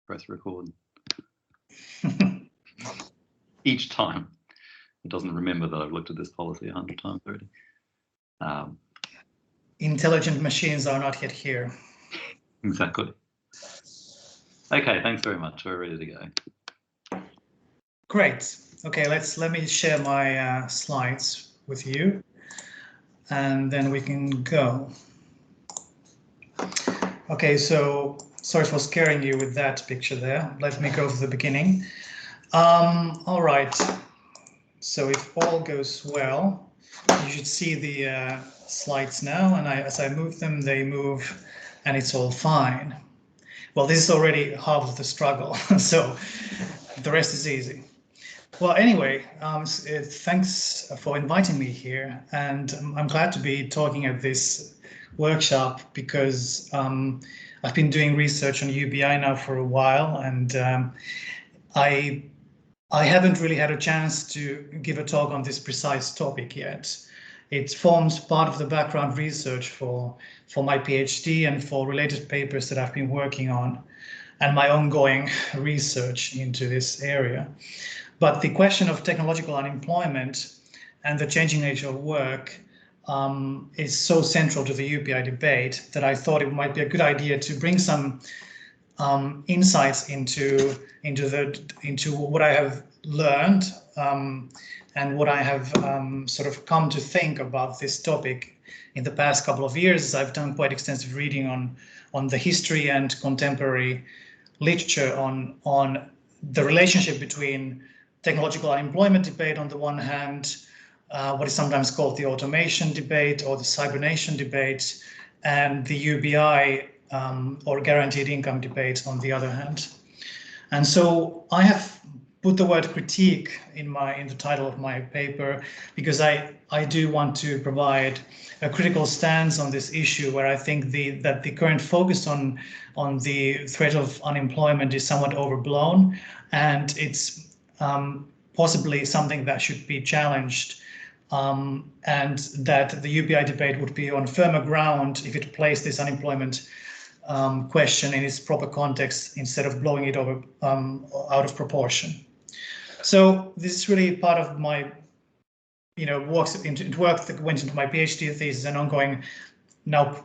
press record. Each time. It doesn't remember that I've looked at this policy 100 times already. Intelligent machines are not yet here. Exactly. Okay, thanks very much. We're ready to go. Great. Okay, let me share my slides with you, and then we can go. Okay, so sorry for scaring you with that picture there. Let me go to the beginning. All right. So if all goes well, you should see the slides now, and as I move them, they move, and it's all fine. Well, this is already half of the struggle, so the rest is easy. Well, anyway, thanks for inviting me here, and I'm glad to be talking at this workshop because I've been doing research on UBI now for a while, and I haven't really had a chance to give a talk on this precise topic yet. It forms part of the background research for my PhD and for related papers that I've been working on and my ongoing research into this area. But the question of technological unemployment and the changing nature of work is so central to the UBI debate that I thought it might be a good idea to bring some insights into what I have learned and what I have sort of come to think about this topic in the past couple of years. I've done quite extensive reading on the history and contemporary literature on the relationship between technological unemployment debate on the one hand, what is sometimes called the automation debate or the cybernation debate, and the UBI or guaranteed income debate on the other hand. And so I have put the word critique in the title of my paper because I do want to provide a critical stance on this issue where I think that the current focus on the threat of unemployment is somewhat overblown, and it's possibly something that should be challenged, and that the UBI debate would be on firmer ground if it placed this unemployment question in its proper context instead of blowing it over out of proportion. So this is really part of my, work that went into my PhD thesis and ongoing now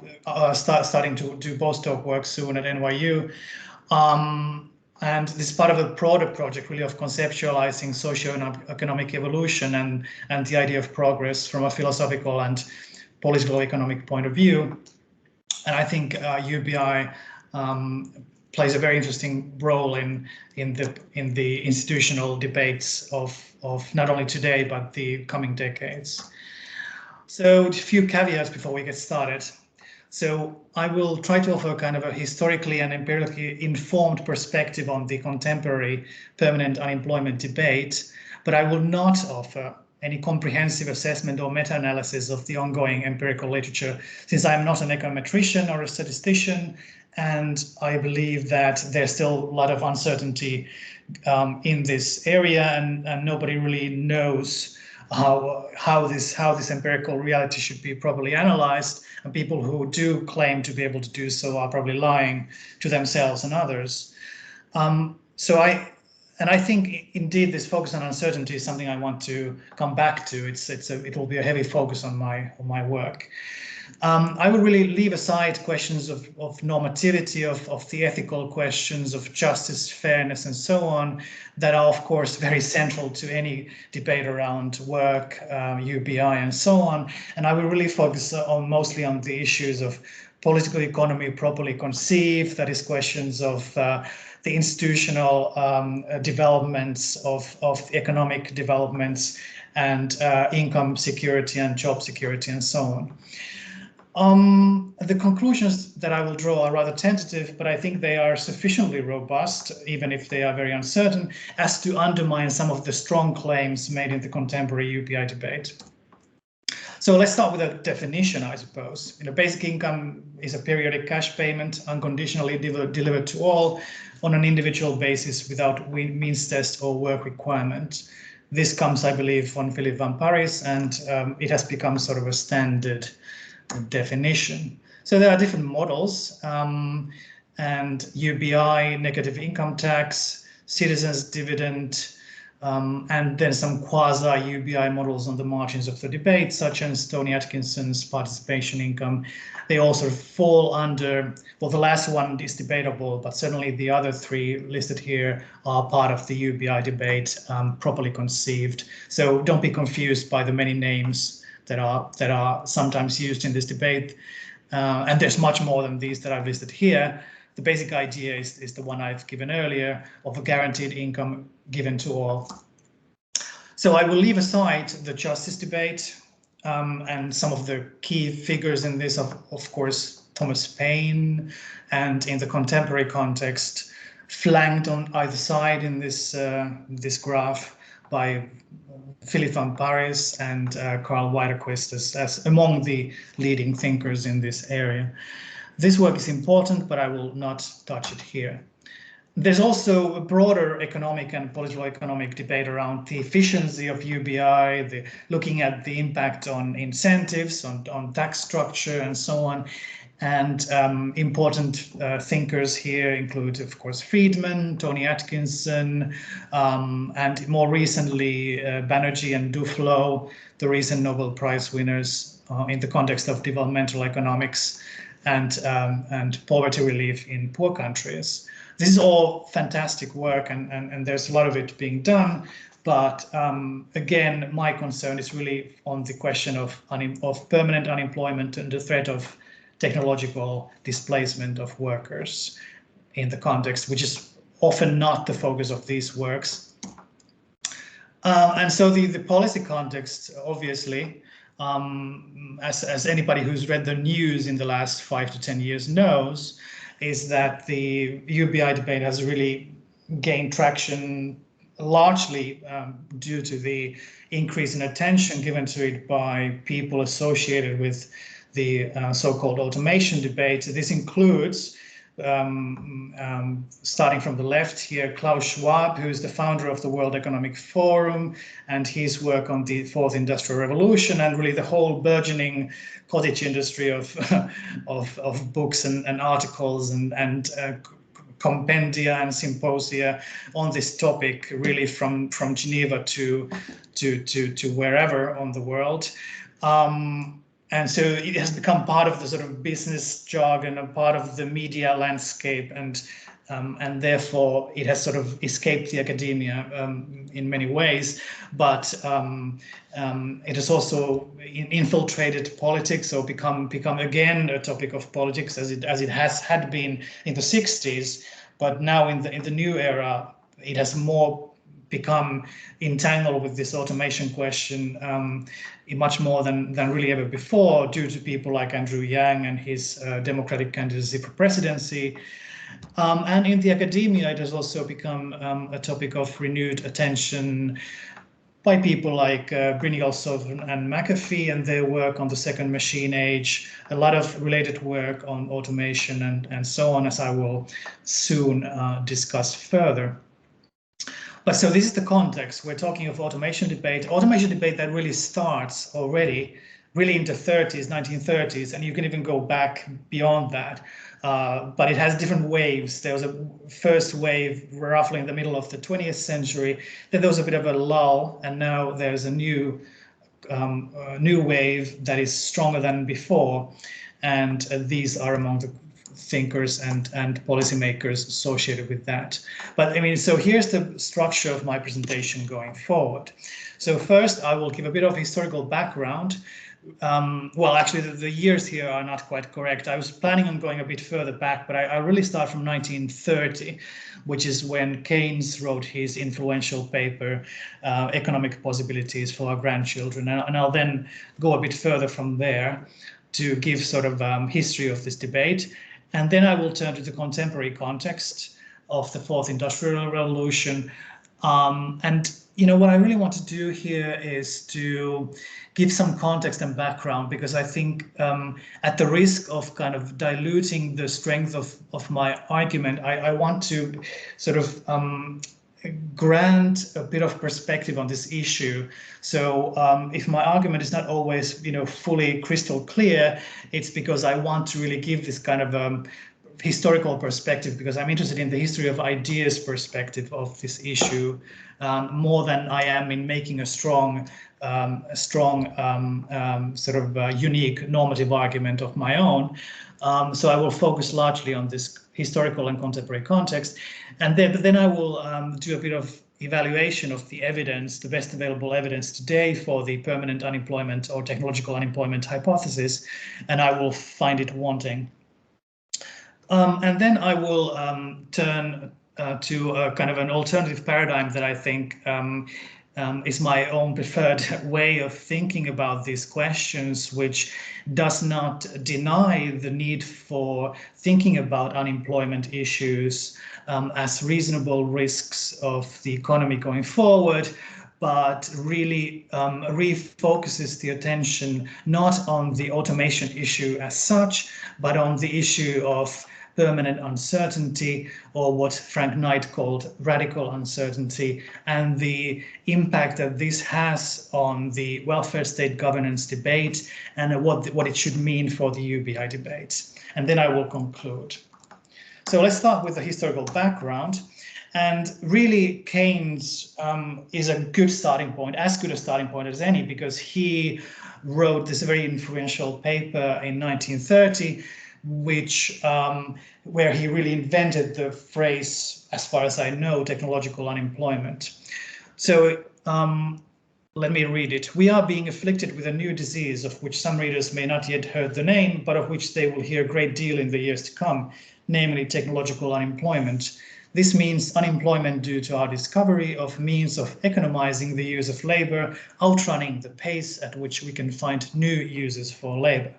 starting to do postdoc work soon at NYU. And this is part of a broader project really of conceptualizing socio-economic evolution and the idea of progress from a philosophical and political economic point of view. And I think UBI plays a very interesting role in the institutional debates of not only today but the coming decades. So a few caveats before we get started. So I will try to offer kind of a historically and empirically informed perspective on the contemporary permanent unemployment debate, but I will not offer any comprehensive assessment or meta-analysis of the ongoing empirical literature, since I'm not an econometrician or a statistician, and I believe that there's still a lot of uncertainty in this area, and nobody really knows how this empirical reality should be properly analyzed, and people who do claim to be able to do so are probably lying to themselves and others. I think indeed this focus on uncertainty is something I want to come back to. It will be a heavy focus on my work. I would really leave aside questions of normativity, of the ethical questions of justice, fairness, and so on, that are of course very central to any debate around work, UBI, and so on. And I will really focus mostly on the issues of political economy properly conceived, that is questions of the institutional developments of economic developments and income security and job security and so on. The conclusions that I will draw are rather tentative, but I think they are sufficiently robust, even if they are very uncertain, as to undermine some of the strong claims made in the contemporary UBI debate. So let's start with a definition, I suppose. Basic income is a periodic cash payment unconditionally delivered to all on an individual basis without means test or work requirement. This comes, I believe, from Philip van Parijs, and it has become sort of a standard definition. So there are different models. and UBI, negative income tax, citizens' dividend, and then some quasi-UBI models on the margins of the debate, such as Tony Atkinson's participation income. They also fall under, well, the last one is debatable, but certainly the other three listed here are part of the UBI debate, properly conceived. So don't be confused by the many names that are sometimes used in this debate. And there's much more than these that I've listed here. The basic idea is the one I've given earlier of a guaranteed income given to all. So I will leave aside the justice debate and some of the key figures in this, of course, Thomas Paine, and in the contemporary context, flanked on either side in this graph by Philippe van Parijs and Karl Widerquist as among the leading thinkers in this area. This work is important, but I will not touch it here. There's also a broader economic and political economic debate around the efficiency of UBI, looking at the impact on incentives, on tax structure, and so on. And important thinkers here include, of course, Friedman, Tony Atkinson, and more recently, Banerjee and Duflo, the recent Nobel Prize winners in the context of developmental economics and poverty relief in poor countries. This is all fantastic work, and there's a lot of it being done. But again, my concern is really on the question of permanent unemployment and the threat of technological displacement of workers in the context, which is often not the focus of these works. And so the policy context, obviously, as anybody who's read the news in the last 5 to 10 years knows, is that the UBI debate has really gained traction largely due to the increase in attention given to it by people associated with the so-called automation debate. This includes, starting from the left here, Klaus Schwab, who is the founder of the World Economic Forum, and his work on the Fourth Industrial Revolution, and really the whole burgeoning cottage industry of books and articles and compendia and symposia on this topic, really from Geneva to wherever on the world. And so it has become part of the sort of business jargon, a part of the media landscape, and therefore it has sort of escaped the academia in many ways. But it has also infiltrated politics, or become again a topic of politics as it had been in the 60s. But now in the new era, it has more become entangled with this automation question much more than really ever before, due to people like Andrew Yang and his Democratic candidacy for presidency. And in the academia, it has also become a topic of renewed attention by people like Brynjolfsson and McAfee and their work on the second machine age, a lot of related work on automation and so on, as I will soon discuss further. But so this is the context. We're talking of automation debate that really starts already really in the 1930s, and you can even go back beyond that. But it has different waves. There was a first wave roughly in the middle of the 20th century. Then there was a bit of a lull, and now there's a new wave that is stronger than before. And these are among the thinkers and policymakers associated with that. But I mean, so here's the structure of my presentation going forward. So first, I will give a bit of historical background. Well, actually, the years here are not quite correct. I was planning on going a bit further back, but I really start from 1930, which is when Keynes wrote his influential paper, Economic Possibilities for Our Grandchildren. And I'll then go a bit further from there to give sort of history of this debate. And then I will turn to the contemporary context of the Fourth Industrial Revolution. And you know, what I really want to do here is to give some context and background, because I think at the risk of kind of diluting the strength of my argument, I want to sort of grant a bit of perspective on this issue. So if my argument is not always, you know, fully crystal clear, it's because I want to really give this kind of historical perspective, because I'm interested in the history of ideas perspective of this issue, more than I am in making a strong unique normative argument of my own. So I will focus largely on this historical and contemporary context, and then I will do a bit of evaluation of the evidence, the best available evidence today for the permanent unemployment or technological unemployment hypothesis, and I will find it wanting. And then I will turn to a kind of an alternative paradigm that I think is my own preferred way of thinking about these questions, which does not deny the need for thinking about unemployment issues as reasonable risks of the economy going forward, but really refocuses the attention not on the automation issue as such, but on the issue of permanent uncertainty, or what Frank Knight called radical uncertainty, and the impact that this has on the welfare state governance debate and what it should mean for the UBI debate. And then I will conclude. So let's start with the historical background. And really, Keynes is a good starting point, as good a starting point as any, because he wrote this very influential paper in 1930, which where he really invented the phrase, as far as I know, technological unemployment. So let me read it. We are being afflicted with a new disease of which some readers may not yet heard the name, but of which they will hear a great deal in the years to come, namely technological unemployment. This means unemployment due to our discovery of means of economizing the use of labor, outrunning the pace at which we can find new uses for labor.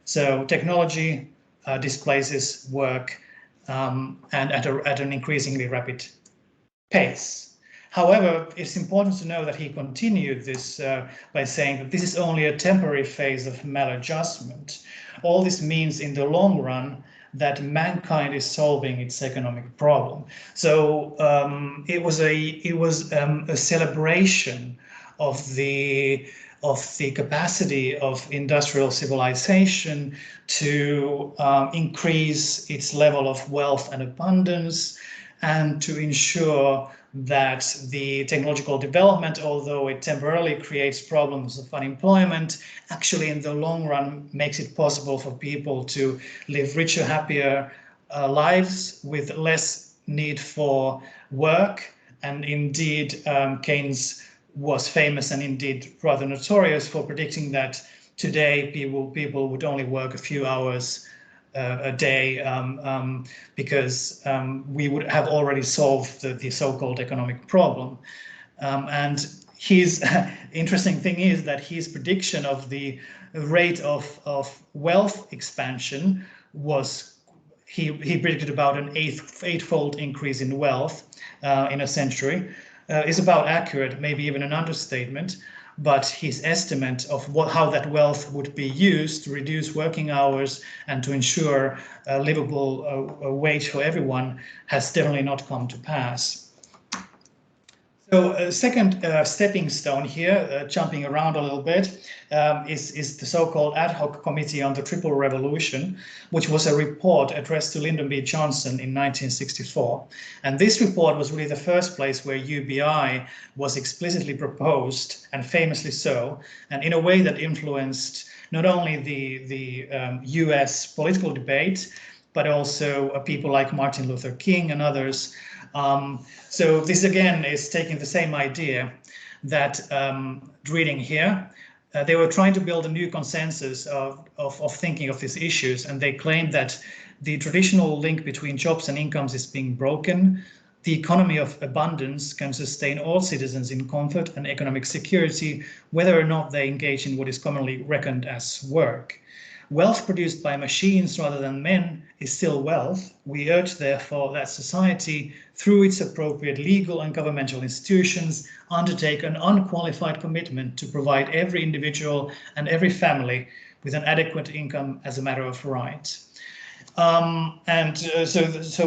So technology displaces work and at an increasingly rapid pace. However, it's important to know that he continued this by saying that this is only a temporary phase of maladjustment. All this means in the long run that mankind is solving its economic problem. So it was a celebration of the capacity of industrial civilization to increase its level of wealth and abundance, and to ensure that the technological development, although it temporarily creates problems of unemployment, actually in the long run makes it possible for people to live richer, happier lives with less need for work. And indeed, Keynes was famous and indeed rather notorious for predicting that today people would only work a few hours a day because we would have already solved the so-called economic problem. And his interesting thing is that his prediction of the rate of wealth expansion was, he predicted about an eightfold increase in wealth in a century. Is about accurate, maybe even an understatement, but his estimate of how that wealth would be used to reduce working hours and to ensure a livable wage for everyone has definitely not come to pass. So a second stepping stone here, jumping around a little bit, is the so-called ad hoc committee on the triple revolution, which was a report addressed to Lyndon B. Johnson in 1964. And this report was really the first place where UBI was explicitly proposed, and famously so, and in a way that influenced not only the US political debate, but also people like Martin Luther King and others. So this again is taking the same idea that reading here, they were trying to build a new consensus of thinking of these issues, and they claimed that the traditional link between jobs and incomes is being broken. The economy of abundance can sustain all citizens in comfort and economic security, whether or not they engage in what is commonly reckoned as work. Wealth produced by machines rather than men is still wealth. We urge, therefore, that society, through its appropriate legal and governmental institutions, undertake an unqualified commitment to provide every individual and every family with an adequate income as a matter of right. So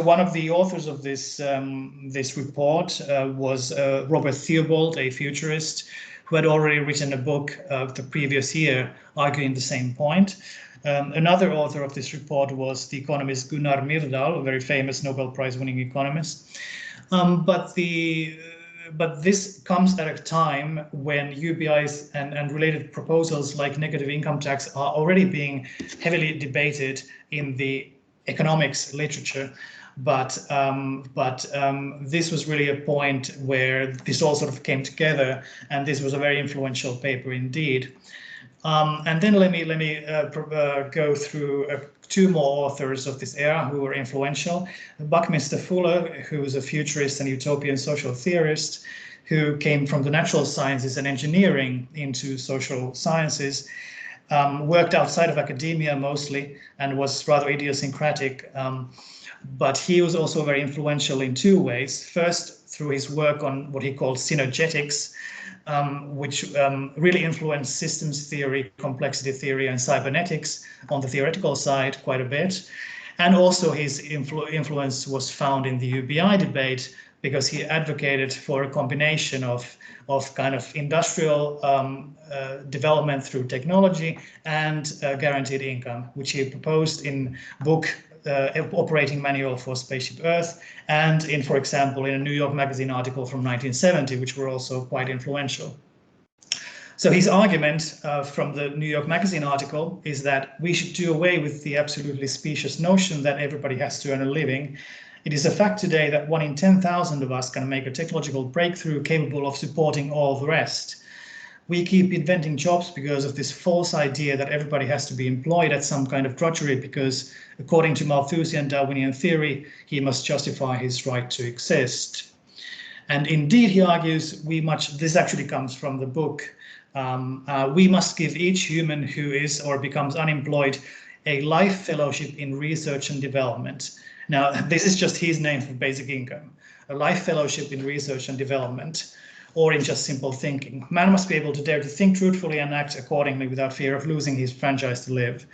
one of the authors of this report was Robert Theobald, a futurist, who had already written a book the previous year arguing the same point. Another author of this report was the economist Gunnar Myrdal, a very famous Nobel Prize-winning economist. But this comes at a time when UBIs and related proposals like negative income tax are already being heavily debated in the economics literature. But this was really a point where this all sort of came together, and this was a very influential paper indeed. And then let me go through two more authors of this era who were influential. Buckminster Fuller, who was a futurist and utopian social theorist, who came from the natural sciences and engineering into social sciences, worked outside of academia mostly, and was rather idiosyncratic. But he was also very influential in two ways. First, through his work on what he called synergetics, which really influenced systems theory, complexity theory, and cybernetics on the theoretical side quite a bit. And also his influence was found in the UBI debate, because he advocated for a combination of kind of industrial development through technology and guaranteed income, which he proposed in book Operating Manual for Spaceship Earth, and in, for example, in a New York Magazine article from 1970, which were also quite influential. So his argument from the New York Magazine article is that we should do away with the absolutely specious notion that everybody has to earn a living. It is a fact today that 1 in 10,000 of us can make a technological breakthrough capable of supporting all the rest. We keep inventing jobs because of this false idea that everybody has to be employed at some kind of drudgery, because according to Malthusian Darwinian theory, he must justify his right to exist. And indeed, he argues, this actually comes from the book, we must give each human who is or becomes unemployed a life fellowship in research and development. Now, this is just his name for basic income, a life fellowship in research and development, or in just simple thinking. Man must be able to dare to think truthfully and act accordingly without fear of losing his franchise to live.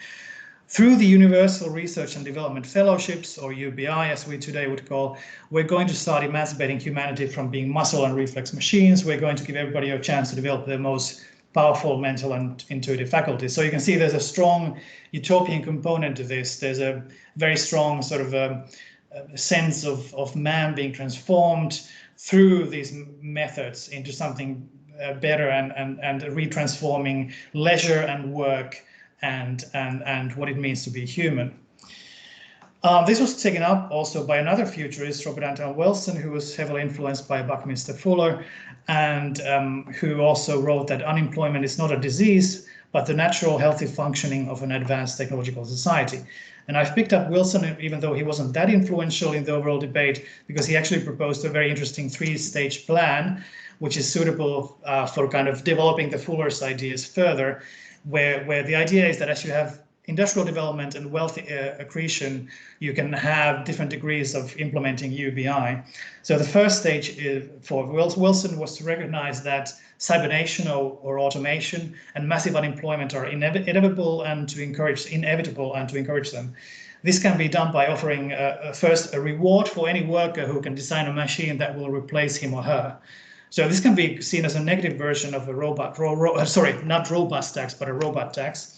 Through the Universal Research and Development Fellowships, or UBI as we today would call, we're going to start emancipating humanity from being muscle and reflex machines. We're going to give everybody a chance to develop their most powerful mental and intuitive faculties. So you can see there's a strong utopian component to this. There's a very strong sort of a sense of man being transformed through these methods into something better, and retransforming leisure and work and what it means to be human. This was taken up also by another futurist, Robert Anton Wilson, who was heavily influenced by Buckminster Fuller, and who also wrote that unemployment is not a disease, but the natural healthy functioning of an advanced technological society. And I've picked up Wilson, even though he wasn't that influential in the overall debate, because he actually proposed a very interesting 3-stage plan, which is suitable for kind of developing the Fuller's ideas further, where the idea is that as you have industrial development and wealth accretion, you can have different degrees of implementing UBI. So the first stage for Wilson was to recognize that cybernation or automation and massive unemployment are inevitable and to encourage them. This can be done by offering first a reward for any worker who can design a machine that will replace him or her. So this can be seen as a negative version of a not robust tax, but a robot tax.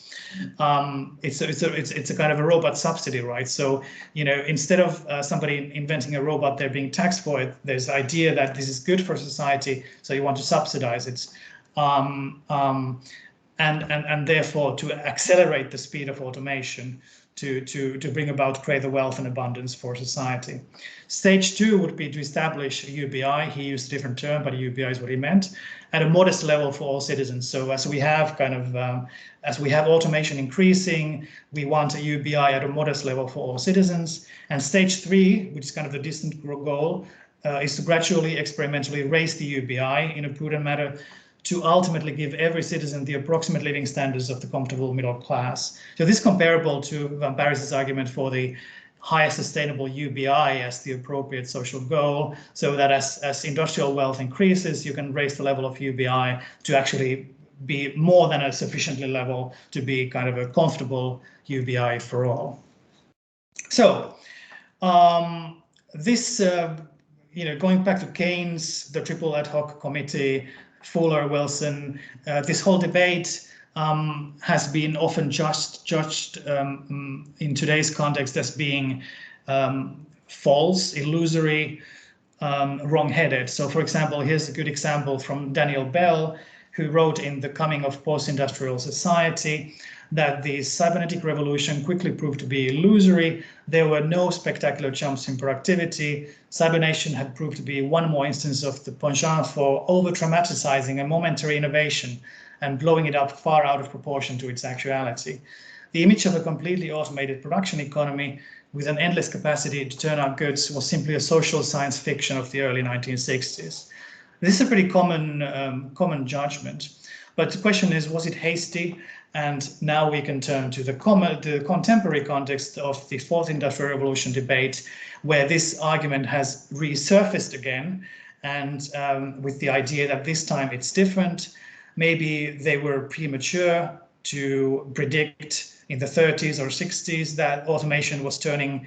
It's a kind of a robot subsidy, right? So, you know, instead of somebody inventing a robot, they're being taxed for it. There's the idea that this is good for society, so you want to subsidize it, and therefore to accelerate the speed of automation to bring about greater wealth and abundance for society. Stage 2 would be to establish a UBI. He used a different term, but UBI is what he meant, at a modest level for all citizens. So as we have as we have automation increasing, we want a UBI at a modest level for all citizens. And stage 3, which is kind of the distant goal, is to gradually, experimentally raise the UBI in a prudent manner to ultimately give every citizen the approximate living standards of the comfortable middle class. So this is comparable to Van Parijs's argument for the highest sustainable UBI as the appropriate social goal, so that as industrial wealth increases, you can raise the level of UBI to actually be more than a sufficiently level to be kind of a comfortable UBI for all. So this, going back to Keynes, the triple ad hoc committee, Fuller, Wilson, this whole debate has been often judged in today's context as being false, illusory, wrong-headed. So, for example, here's a good example from Daniel Bell, who wrote in The Coming of Post-Industrial Society that the cybernetic revolution quickly proved to be illusory. There were no spectacular jumps in productivity. Cybernation had proved to be one more instance of the penchant for over-dramatizing a momentary innovation and blowing it up far out of proportion to its actuality. The image of a completely automated production economy with an endless capacity to turn out goods was simply a social science fiction of the early 1960s. This is a pretty common judgment, but the question is, was it hasty? And now we can turn to the contemporary context of the Fourth Industrial Revolution debate, where this argument has resurfaced again, and with the idea that this time it's different. Maybe they were premature to predict in the 30s or 60s that automation was turning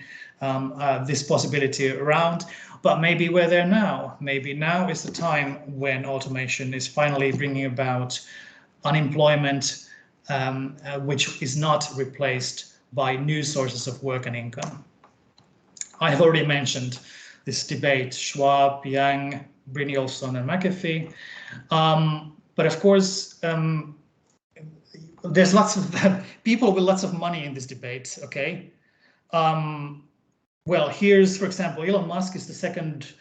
this possibility around, but maybe we're there now. Maybe now is the time when automation is finally bringing about unemployment, which is not replaced by new sources of work and income. I have already mentioned this debate, Schwab, Yang, Brynjolfsson, and McAfee. But of course, there's lots of people with lots of money in this debate, okay? Well, here's, for example, Elon Musk is the second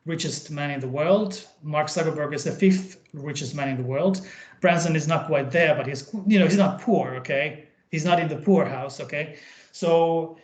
richest man in the world. Mark Zuckerberg is the fifth richest man in the world. Branson is not quite there, but he's not poor, okay? He's not in the poorhouse, okay? So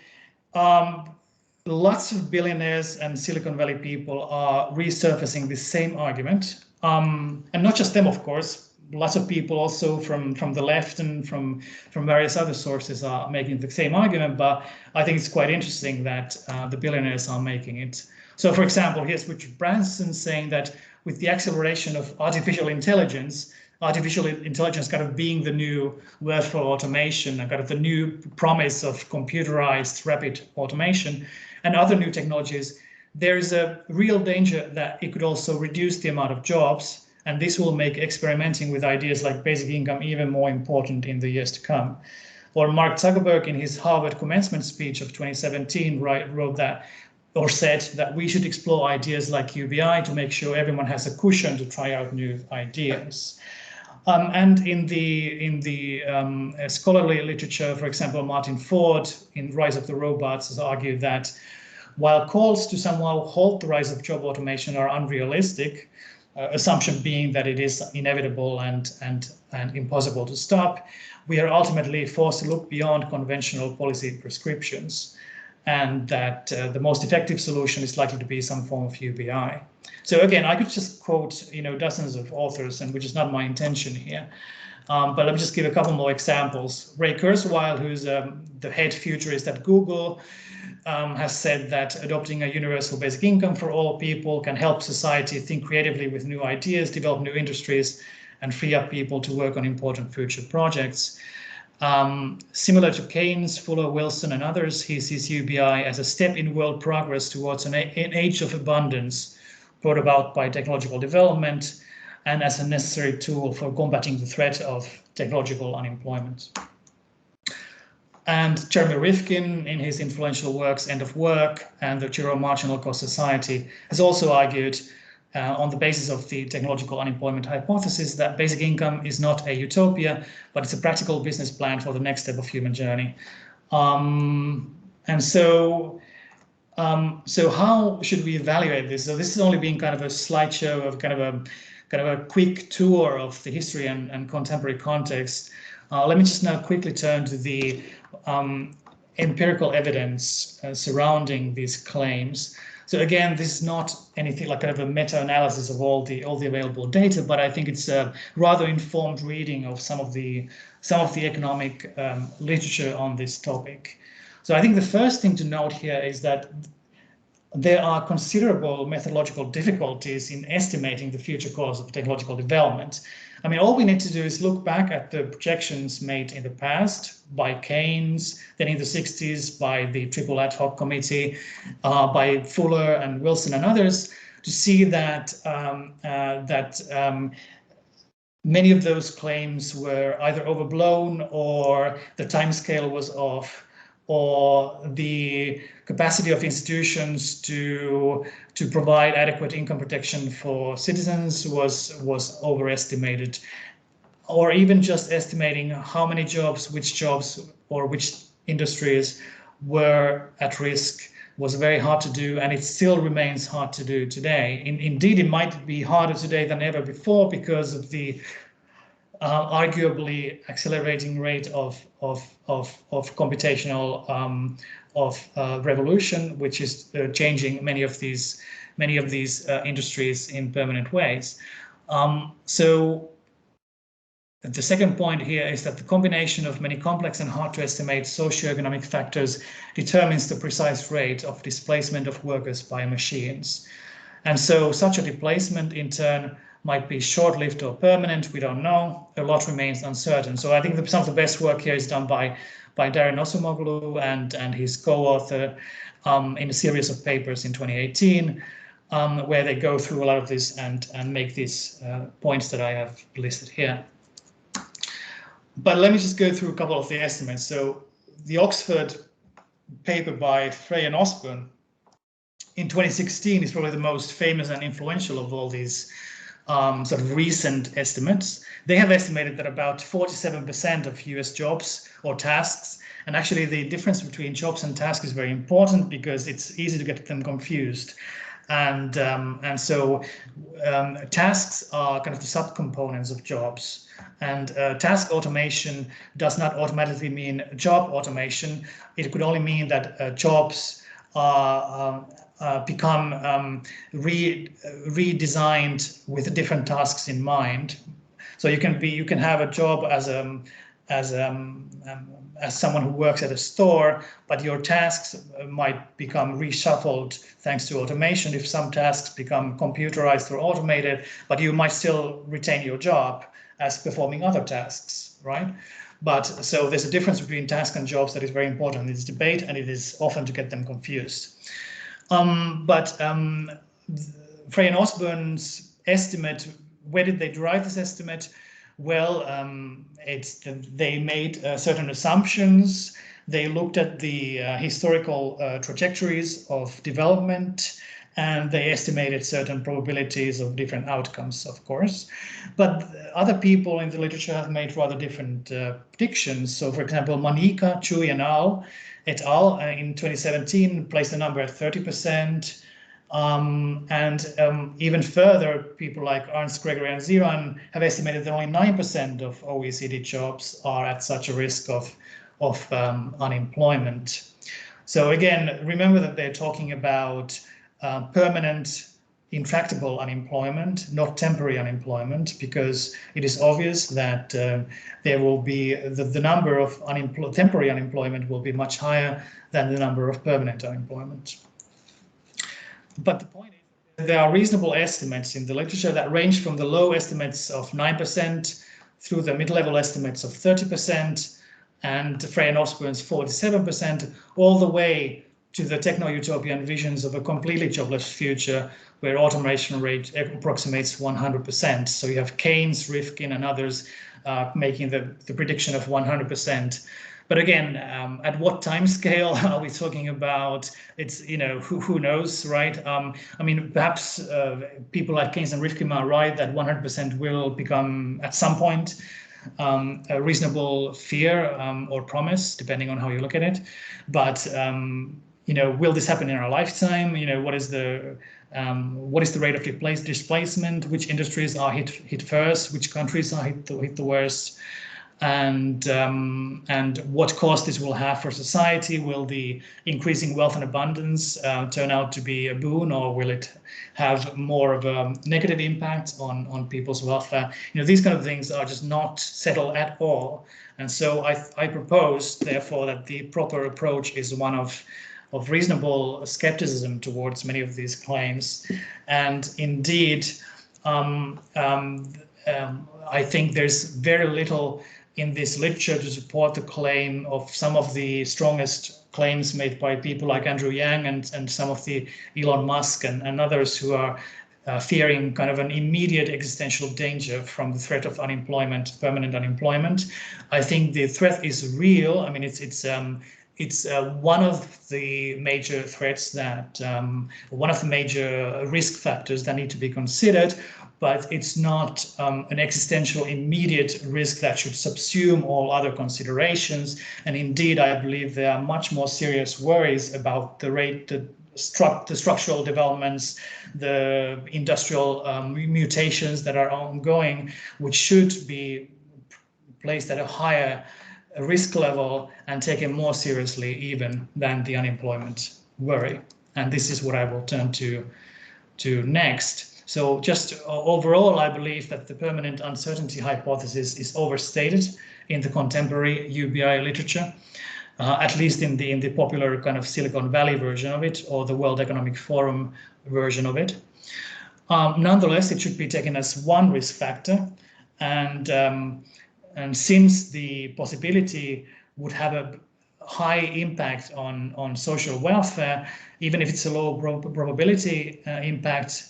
lots of billionaires and Silicon Valley people are resurfacing the same argument. And not just them, of course. Lots of people also from the left and from various other sources are making the same argument, but I think it's quite interesting that the billionaires are making it. So, for example, here's Richard Branson saying that with the acceleration of artificial intelligence kind of being the new word for automation, and kind of the new promise of computerized rapid automation and other new technologies, there is a real danger that it could also reduce the amount of jobs, and this will make experimenting with ideas like basic income even more important in the years to come. Or Mark Zuckerberg, in his Harvard commencement speech of 2017, wrote that, or said that we should explore ideas like UBI to make sure everyone has a cushion to try out new ideas. And in the scholarly literature, for example, Martin Ford in Rise of the Robots has argued that while calls to somehow halt the rise of job automation are unrealistic, assumption being that it is inevitable and impossible to stop, we are ultimately forced to look beyond conventional policy prescriptions, and that the most effective solution is likely to be some form of UBI. So again, I could just quote dozens of authors, and which is not my intention here. But let me just give a couple more examples. Ray Kurzweil, who's the head futurist at Google, has said that adopting a universal basic income for all people can help society think creatively with new ideas, develop new industries, and free up people to work on important future projects. Similar to Keynes, Fuller, Wilson, and others, he sees UBI as a step in world progress towards an age of abundance brought about by technological development, and as a necessary tool for combating the threat of technological unemployment. And Jeremy Rifkin, in his influential works End of Work and the Zero Marginal Cost Society, has also argued on the basis of the technological unemployment hypothesis that basic income is not a utopia, but it's a practical business plan for the next step of human journey. And so how should we evaluate this? So this has only been kind of a slideshow of kind of a quick tour of the history and contemporary context. Let me just now quickly turn to the empirical evidence surrounding these claims. So again, this is not anything like kind of a meta-analysis of all the available data, but I think it's a rather informed reading of some of the economic literature on this topic. So I think the first thing to note here is that there are considerable methodological difficulties in estimating the future course of technological development. I mean, all we need to do is look back at the projections made in the past by Keynes, then in the 60s by the Triple Ad Hoc Committee, by Fuller and Wilson and others, to see that many of those claims were either overblown, or the timescale was off, or the capacity of institutions to provide adequate income protection for citizens was overestimated, or even just estimating how many jobs, which jobs or which industries were at risk was very hard to do, and it still remains hard to do today. Indeed, it might be harder today than ever before because of the arguably accelerating rate of computational revolution, which is changing many of these industries in permanent ways. So the second point here is that the combination of many complex and hard to estimate socioeconomic factors determines the precise rate of displacement of workers by machines. And so such a displacement in turn might be short-lived or permanent, we don't know. A lot remains uncertain. So I think that some of the best work here is done by Darren Acemoglu and his co-author in a series of papers in 2018, where they go through a lot of this and make these points that I have listed here. But let me just go through a couple of the estimates. So the Oxford paper by Frey and Osborne in 2016 is probably the most famous and influential of all these sort of recent estimates. They have estimated that about 47% of US jobs or tasks, and actually the difference between jobs and tasks is very important because it's easy to get them confused. And so tasks are kind of the subcomponents of jobs. And task automation does not automatically mean job automation. It could only mean that jobs become redesigned with different tasks in mind. So you can have a job as someone who works at a store, but your tasks might become reshuffled thanks to automation if some tasks become computerized or automated, but you might still retain your job as performing other tasks, right? But so there's a difference between task and jobs that is very important in this debate, and it is often to get them confused. Frey and Osborne's estimate, where did they derive this estimate? Well, they made certain assumptions. They looked at the historical trajectories of development, and they estimated certain probabilities of different outcomes, of course. But other people in the literature have made rather different predictions. So, for example, Manika, Chui, and et al. In 2017 placed the number at 30%. Even further, people like Arntz, Gregory, and Zierahn have estimated that only 9% of OECD jobs are at such a risk of unemployment. So again, remember that they're talking about permanent, intractable unemployment, not temporary unemployment, because it is obvious that there will be the number of temporary unemployment will be much higher than the number of permanent unemployment. But the point is, there are reasonable estimates in the literature that range from the low estimates of 9% through the mid-level estimates of 30% and Frey and Osborne's 47%, all the way to the techno-utopian visions of a completely jobless future where automation rate approximates 100%. So you have Keynes, Rifkin, and others making the prediction of 100%. But again, at what time scale are we talking about? It's, who knows, right? I mean, perhaps people like Keynes and Rifkin are right that 100% will become at some point a reasonable fear or promise, depending on how you look at it. But will this happen in our lifetime? What is the rate of displacement? Which industries are hit first? Which countries are hit the worst? And what cost this will have for society? Will the increasing wealth and abundance turn out to be a boon, or will it have more of a negative impact on people's welfare? These kind of things are just not settled at all. And so I propose, therefore, that the proper approach is one of reasonable skepticism towards many of these claims. And indeed, I think there's very little in this literature to support the claim of some of the strongest claims made by people like Andrew Yang and some of the Elon Musk and others who are fearing kind of an immediate existential danger from the threat of unemployment, permanent unemployment. I think the threat is real. I mean, it's one of the major threats that, one of the major risk factors that need to be considered, but it's not an existential immediate risk that should subsume all other considerations. And indeed, I believe there are much more serious worries about the rate, the structural developments, the industrial mutations that are ongoing, which should be placed at a higher risk level and taken more seriously even than the unemployment worry. And this is what I will turn to next. So just overall, I believe that the permanent uncertainty hypothesis is overstated in the contemporary UBI literature, at least in the popular kind of Silicon Valley version of it, or the World Economic Forum version of it. Nonetheless, it should be taken as one risk factor, and since the possibility would have a high impact on social welfare, even if it's a low probability impact,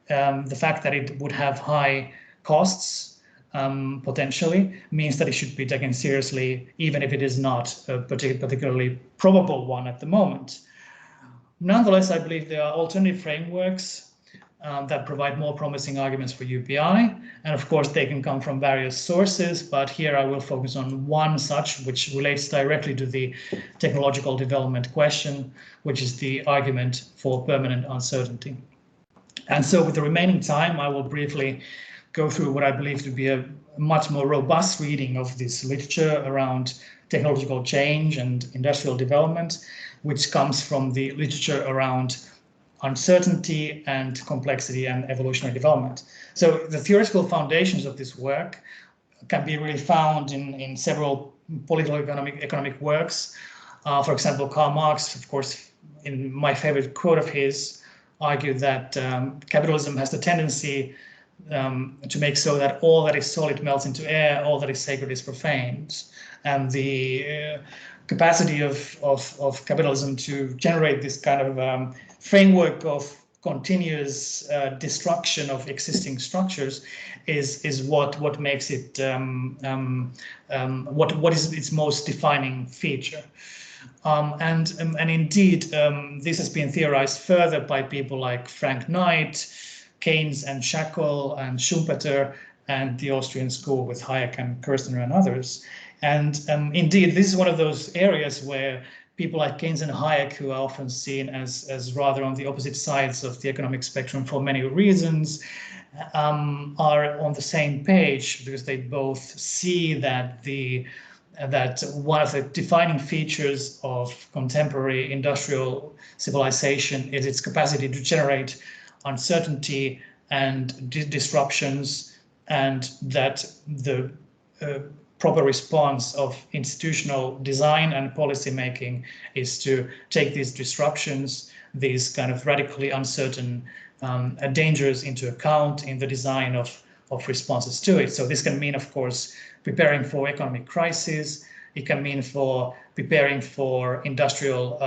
the fact that it would have high costs potentially means that it should be taken seriously, even if it is not a particularly probable one at the moment. Nonetheless, I believe there are alternative frameworks that provide more promising arguments for UBI. And of course, they can come from various sources, but here I will focus on one such, which relates directly to the technological development question, which is the argument for permanent uncertainty. And so with the remaining time, I will briefly go through what I believe to be a much more robust reading of this literature around technological change and industrial development, which comes from the literature around uncertainty and complexity and evolutionary development. So the theoretical foundations of this work can be really found in several political economic works. For example, Karl Marx, of course, in my favorite quote of his, argued that capitalism has the tendency to make so that all that is solid melts into air, all that is sacred is profaned. And the capacity of capitalism to generate this kind of framework of continuous destruction of existing structures is what makes it what is its most defining feature. And indeed, this has been theorized further by people like Frank Knight, Keynes and Shackle and Schumpeter, and the Austrian school with Hayek and Kirstener and others. And indeed, this is one of those areas where people like Keynes and Hayek, who are often seen as rather on the opposite sides of the economic spectrum for many reasons, are on the same page, because they both see that one of the defining features of contemporary industrial civilization is its capacity to generate uncertainty and disruptions, and that the proper response of institutional design and policy making is to take these disruptions, these kind of radically uncertain dangers into account in the design of responses to it. So this can mean, of course, preparing for economic crisis. It can mean for preparing for industrial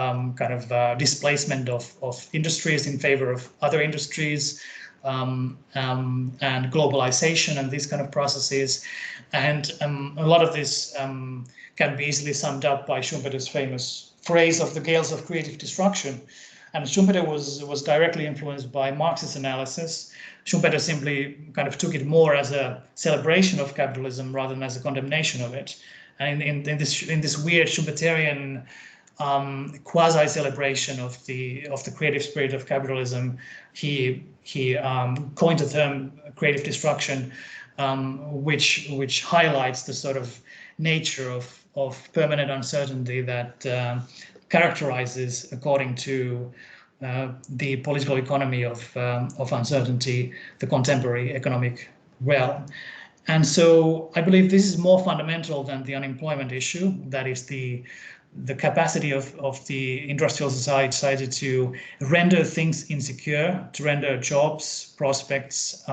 displacement of industries in favor of other industries, and globalization and these kind of processes. And a lot of this can be easily summed up by Schumpeter's famous phrase of the gales of creative destruction. And Schumpeter was directly influenced by Marx's analysis. Schumpeter simply kind of took it more as a celebration of capitalism rather than as a condemnation of it. And in this weird Schumpeterian quasi-celebration of the creative spirit of capitalism, he coined the term creative destruction, which highlights the sort of nature of permanent uncertainty that characterizes, according to the political economy of uncertainty, the contemporary economic realm. And so I believe this is more fundamental than the unemployment issue. That is the capacity of the industrial society to render things insecure, to render jobs, prospects,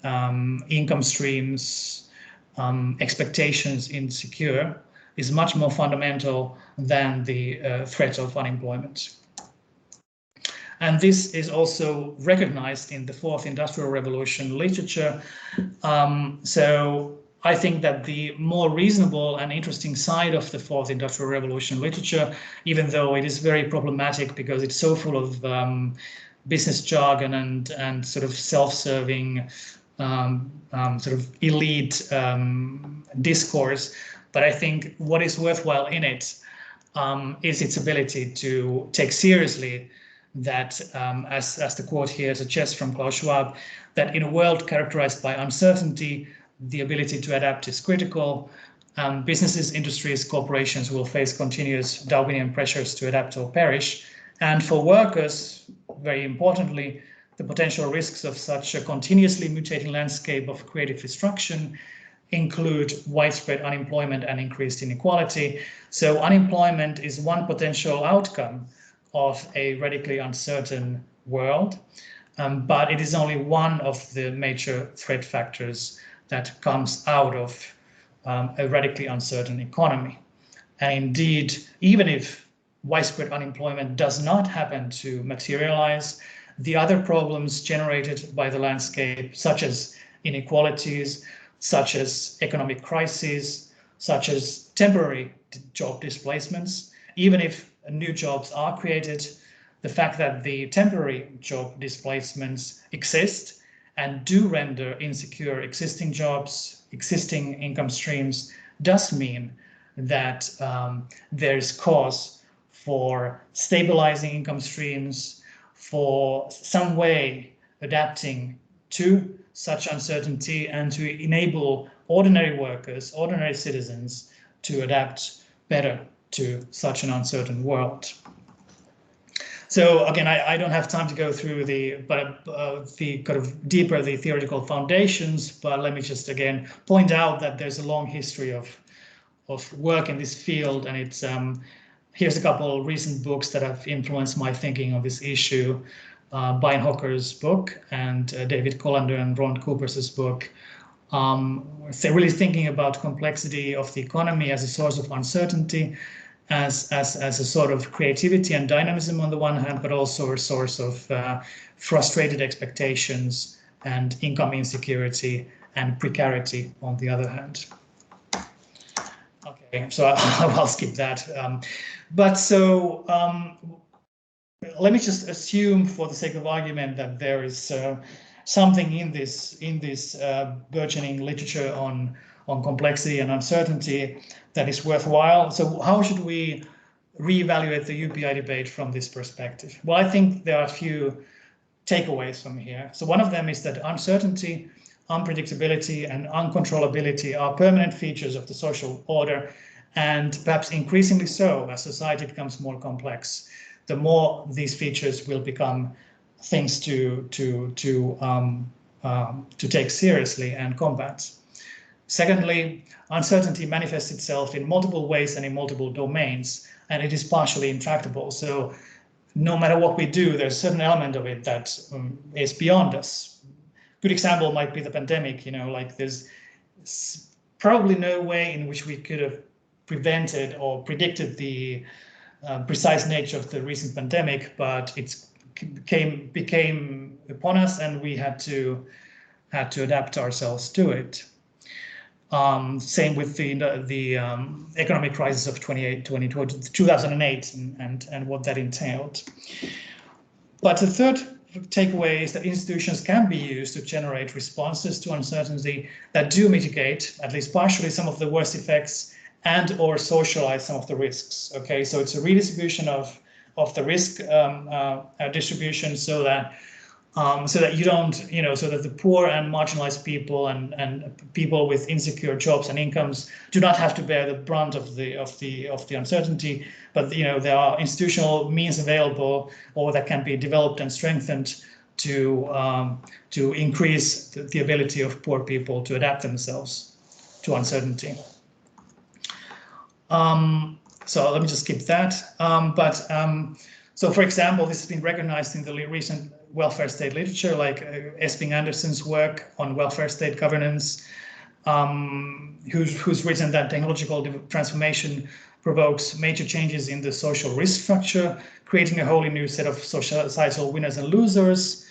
income streams, expectations insecure, is much more fundamental than the threat of unemployment. And this is also recognized in the fourth industrial revolution literature. So I think that the more reasonable and interesting side of the fourth industrial revolution literature, even though it is very problematic because it's so full of business jargon and sort of self-serving sort of elite discourse, but I think what is worthwhile in it is its ability to take seriously that, as the quote here suggests from Klaus Schwab, that in a world characterized by uncertainty, the ability to adapt is critical. Businesses, industries, corporations will face continuous Darwinian pressures to adapt or perish. And for workers, very importantly, the potential risks of such a continuously mutating landscape of creative destruction include widespread unemployment and increased inequality. So unemployment is one potential outcome of a radically uncertain world, but it is only one of the major threat factors that comes out of a radically uncertain economy. And indeed, even if widespread unemployment does not happen to materialize, the other problems generated by the landscape, such as inequalities, such as economic crises, such as temporary job displacements, even if new jobs are created, the fact that the temporary job displacements exist and do render insecure existing jobs, existing income streams, does mean that there is cause for stabilizing income streams, for some way adapting to such uncertainty and to enable ordinary workers, ordinary citizens to adapt better to such an uncertain world. So again, I don't have time to go through the kind of deeper the theoretical foundations, but let me just again point out that there's a long history of work in this field, and it's here's a couple of recent books that have influenced my thinking on this issue. Beinhocker's book and David Colander and Ron Cooper's book. They're really thinking about complexity of the economy as a source of uncertainty, as a sort of creativity and dynamism on the one hand, but also a source of frustrated expectations and income insecurity and precarity on the other hand. Okay, so I'll skip that. Let me just assume, for the sake of argument, that there is something in this burgeoning literature on complexity and uncertainty that is worthwhile. So how should we reevaluate the UBI debate from this perspective? Well, I think there are a few takeaways from here. So one of them is that uncertainty, unpredictability, and uncontrollability are permanent features of the social order, and perhaps increasingly so as society becomes more complex. The more these features will become things to take seriously and combat. Secondly, uncertainty manifests itself in multiple ways and in multiple domains, and it is partially intractable. So no matter what we do, there's a certain element of it that is beyond us. Good example might be the pandemic. Like there's probably no way in which we could have prevented or predicted the precise nature of the recent pandemic, but it became upon us, and we had to adapt ourselves to it. Same with the economic crisis of 2008 and what that entailed. But the third takeaway is that institutions can be used to generate responses to uncertainty that do mitigate, at least partially, some of the worst effects and or socialize some of the risks. Okay, so it's a redistribution of the risk distribution so that you don't, so that the poor and marginalized people and people with insecure jobs and incomes do not have to bear the brunt of the uncertainty, but there are institutional means available or that can be developed and strengthened to increase the ability of poor people to adapt themselves to uncertainty. So let me just skip that. So for example, this has been recognized in the recent welfare state literature, like Esping Anderson's work on welfare state governance, who's written that technological transformation provokes major changes in the social risk structure, creating a wholly new set of societal winners and losers.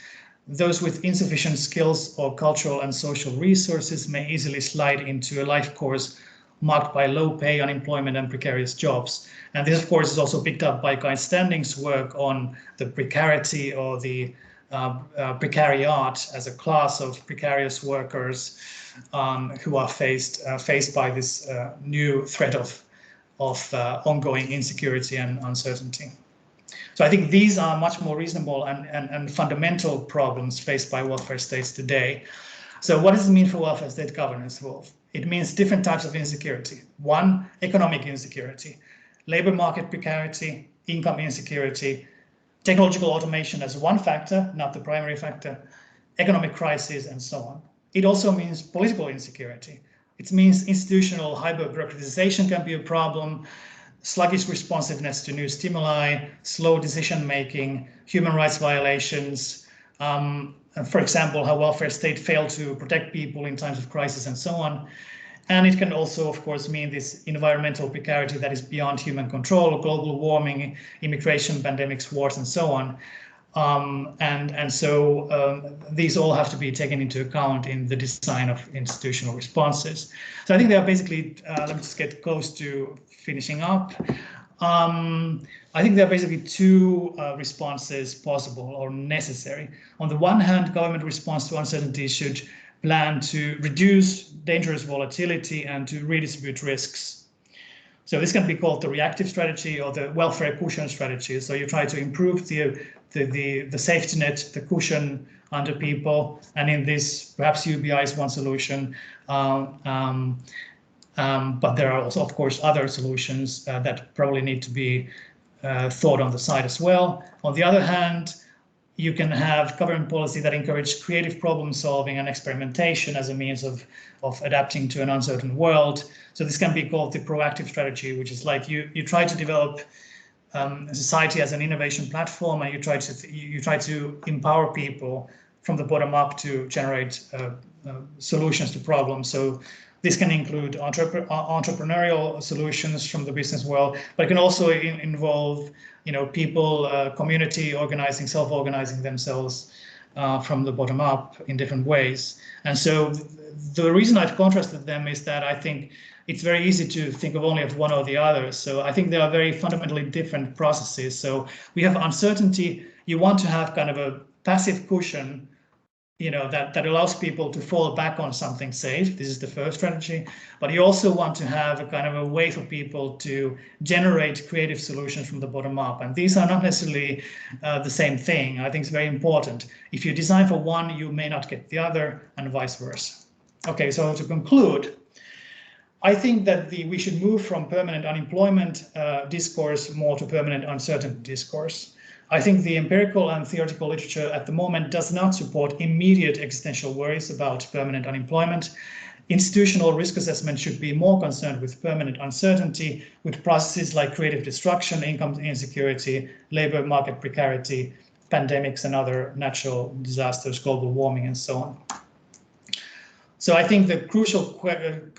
Those with insufficient skills or cultural and social resources may easily slide into a life course marked by low pay, unemployment, and precarious jobs. And this, of course, is also picked up by Guy Standing's work on the precarity or the precariat as a class of precarious workers who are faced by this new threat of ongoing insecurity and uncertainty. So I think these are much more reasonable and fundamental problems faced by welfare states today. So what does it mean for welfare state governance? Well, it means different types of insecurity. One, economic insecurity, labor market precarity, income insecurity, technological automation as one factor, not the primary factor, economic crisis, and so on. It also means political insecurity. It means institutional hyper-bureaucratization can be a problem, sluggish responsiveness to new stimuli, slow decision-making, human rights violations, for example, how welfare state failed to protect people in times of crisis and so on. And it can also, of course, mean this environmental precarity that is beyond human control, global warming, immigration, pandemics, wars, and so on. So these all have to be taken into account in the design of institutional responses. So I think there are basically, let me just get close to finishing up. I think there are basically two responses possible or necessary. On the one hand, government response to uncertainty should plan to reduce dangerous volatility and to redistribute risks. So this can be called the reactive strategy or the welfare cushion strategy. So you try to improve the safety net, the cushion under people, and in this, perhaps UBI is one solution. But there are also, of course, other solutions that probably need to be thought on the side as well. On the other hand, you can have government policy that encourages creative problem solving and experimentation as a means of adapting to an uncertain world. So this can be called the proactive strategy, which is like you try to develop society as an innovation platform, and you try to empower people from the bottom up to generate solutions to problems. So this can include entrepreneurial solutions from the business world, but it can also involve, people, community organizing, self-organizing themselves from the bottom up in different ways. And so the reason I've contrasted them is that I think it's very easy to think of only of one or the other. So I think they are very fundamentally different processes. So we have uncertainty. You want to have kind of a passive cushion, that allows people to fall back on something safe. This is the first strategy. But you also want to have a kind of a way for people to generate creative solutions from the bottom up. And these are not necessarily the same thing. I think it's very important. If you design for one, you may not get the other, and vice versa. Okay, so to conclude, I think that we should move from permanent unemployment discourse more to permanent uncertainty discourse. I think the empirical and theoretical literature at the moment does not support immediate existential worries about permanent unemployment. Institutional risk assessment should be more concerned with permanent uncertainty, with processes like creative destruction, income insecurity, labor market precarity, pandemics and other natural disasters, global warming, and so on. So I think the crucial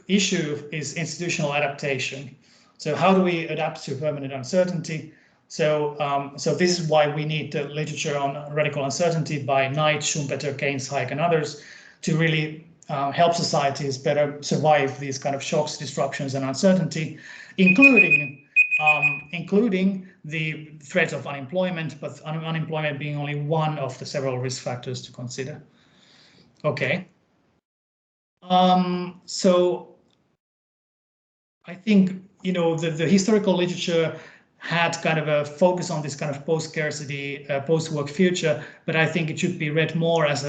issue is institutional adaptation. So how do we adapt to permanent uncertainty? So this is why we need the literature on radical uncertainty by Knight, Schumpeter, Keynes, Hayek, and others to really help societies better survive these kind of shocks, disruptions, and uncertainty, including the threat of unemployment, but unemployment being only one of the several risk factors to consider. Okay. So I think, the historical literature had kind of a focus on this kind of post-scarcity, post-work future, but I think it should be read more as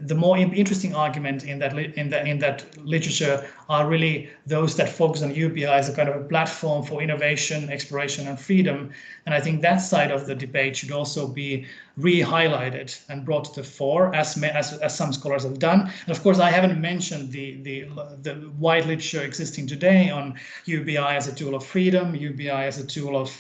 the more interesting argument in that literature are really those that focus on UBI as a kind of a platform for innovation, exploration, and freedom. And I think that side of the debate should also be re-highlighted and brought to the fore, as some scholars have done. And of course, I haven't mentioned the wide literature existing today on UBI as a tool of freedom, UBI as a tool of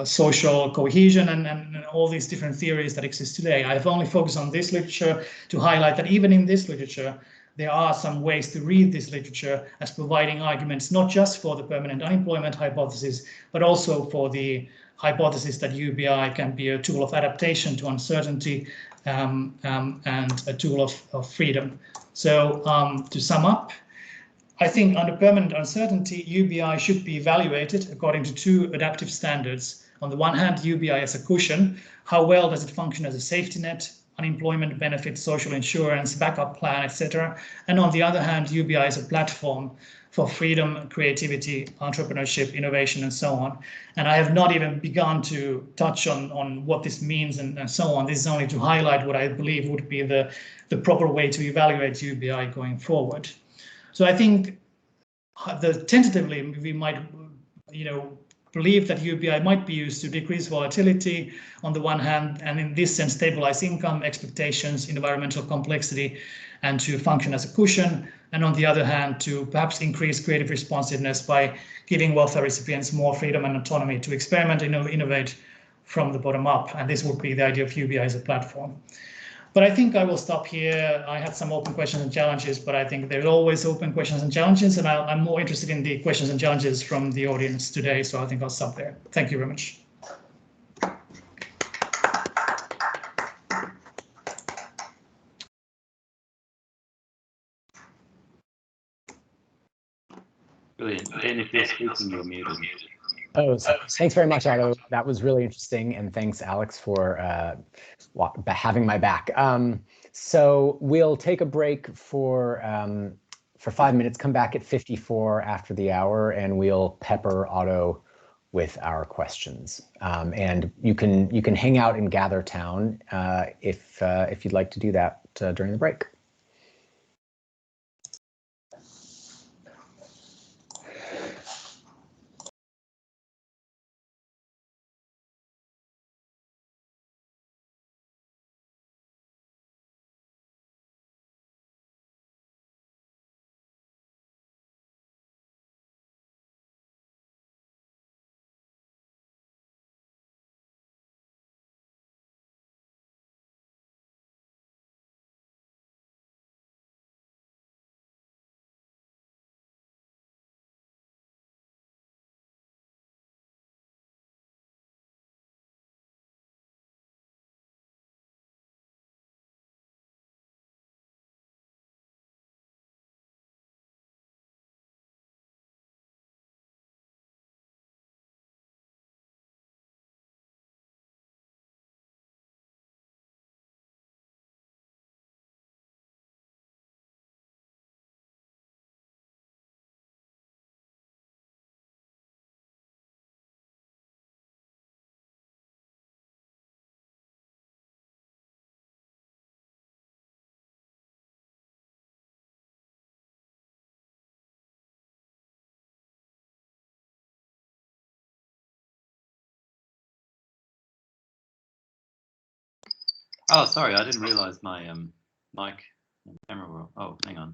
social cohesion and all these different theories that exist today. I've only focused on this literature to highlight that even in this literature, there are some ways to read this literature as providing arguments not just for the permanent unemployment hypothesis, but also for the hypothesis that UBI can be a tool of adaptation to uncertainty and a tool of freedom. So to sum up, I think under permanent uncertainty, UBI should be evaluated according to two adaptive standards. On the one hand, UBI as a cushion, how well does it function as a safety net, unemployment benefits, social insurance, backup plan, etc. And on the other hand, UBI is a platform for freedom, creativity, entrepreneurship, innovation, and so on. And I have not even begun to touch on what this means and so on. This is only to highlight what I believe would be the proper way to evaluate UBI going forward. So I think tentatively we might, believe that UBI might be used to decrease volatility on the one hand, and in this sense stabilize income expectations, environmental complexity, and to function as a cushion. And on the other hand, to perhaps increase creative responsiveness by giving welfare recipients more freedom and autonomy to experiment and innovate from the bottom up. And this would be the idea of UBI as a platform. But I think I will stop here. I had some open questions and challenges, but I think there's always open questions and challenges, and I'm more interested in the questions and challenges from the audience today, so I think I'll stop there. Thank you very much. Brilliant. Ben, if you're speaking, you're muted. Oh, thanks very much, Otto. That was really interesting, and thanks, Alex, for having my back. So we'll take a break for 5 minutes, come back at 54 after the hour, and we'll pepper Otto with our questions. And you can hang out in Gather Town if you'd like to do that during the break. Oh, sorry, I didn't realize my mic and camera were. Oh, hang on.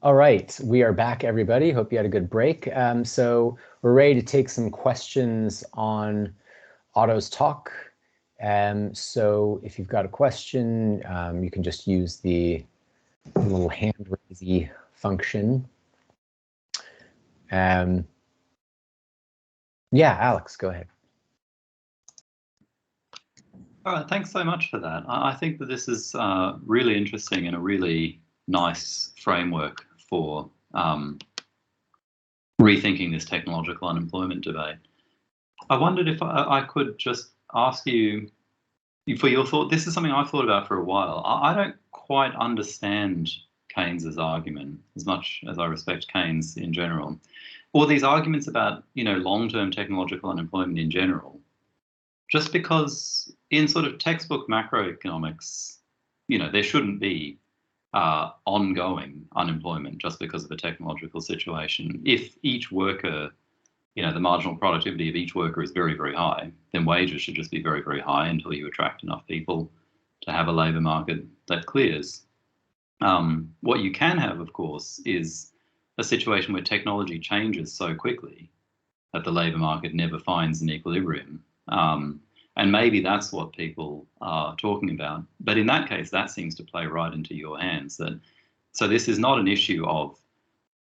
All right, we are back, everybody. Hope you had a good break. So we're ready to take some questions on Otto's talk. So if you've got a question, you can just use the little hand raisey function. Yeah, Alex, go ahead. All right, thanks so much for that. I think that this is really interesting and a really nice framework for rethinking this technological unemployment debate. I wondered if I could just ask you for your thought. This is something I've thought about for a while. I don't quite understand Keynes's argument as much as I respect Keynes in general, or these arguments about, you know, long-term technological unemployment in general. Just because in sort of textbook macroeconomics, you know, there shouldn't be ongoing unemployment just because of a technological situation. If each worker, you know, the marginal productivity of each worker is very, very high, then wages should just be very, very high until you attract enough people to have a labour market that clears. What you can have, of course, is a situation where technology changes so quickly that the labour market never finds an equilibrium. And maybe that's what people are talking about. But in that case, that seems to play right into your hands. So this is not an issue of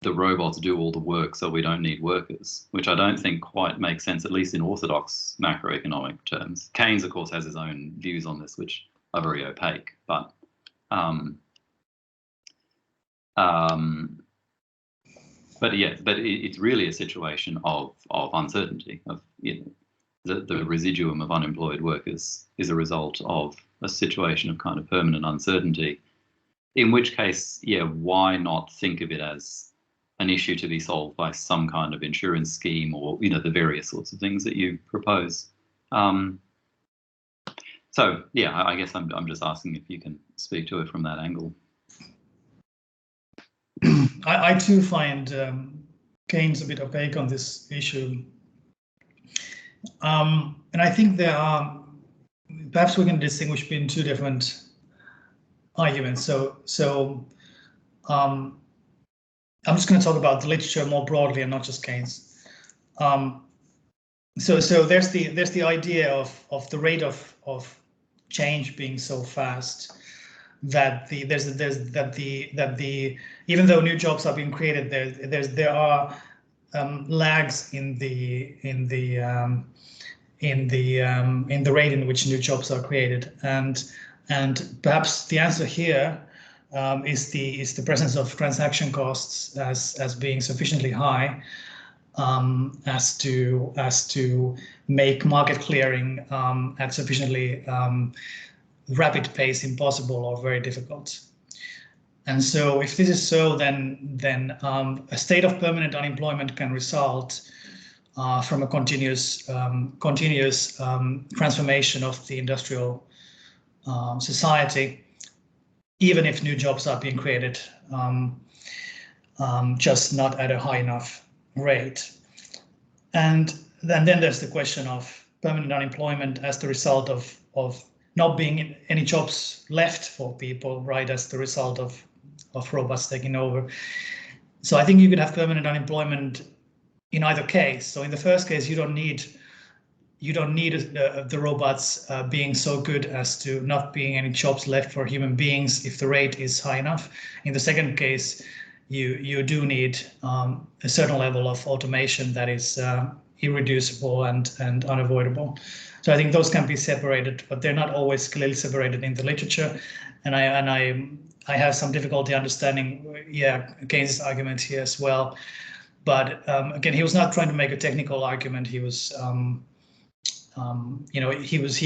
the robots do all the work so we don't need workers, which I don't think quite makes sense, at least in orthodox macroeconomic terms. Keynes, of course, has his own views on this, which are very opaque. But it's really a situation of uncertainty, of, you know, the residuum of unemployed workers is a result of a situation of kind of permanent uncertainty, in which case, yeah, why not think of it as an issue to be solved by some kind of insurance scheme or, you know, the various sorts of things that you propose. So, yeah, I guess I'm just asking if you can speak to it from that angle. I too find Keynes a bit opaque on this issue. And I think there are, perhaps we can distinguish between two different arguments. So I'm just going to talk about the literature more broadly and not just Keynes. So there's the idea of the rate of change being so fast that even though new jobs are being created, there are lags in the rate in which new jobs are created, and perhaps the answer here is the presence of transaction costs as being sufficiently high as to make market clearing at sufficiently rapid pace impossible or very difficult. And so if this is so, then a state of permanent unemployment can result from a continuous transformation of the industrial society, even if new jobs are being created, just not at a high enough rate. And then there's the question of permanent unemployment as the result of not being any jobs left for people, right, as the result of robots taking over. So I think you could have permanent unemployment in either case. So in the first case, you don't need the robots being so good as to not being any jobs left for human beings if the rate is high enough. In the second case, you do need a certain level of automation that is irreducible and unavoidable. So I think those can be separated, but they're not always clearly separated in the literature. And I have some difficulty understanding, Keynes' argument here as well. But again, he was not trying to make a technical argument. He was, he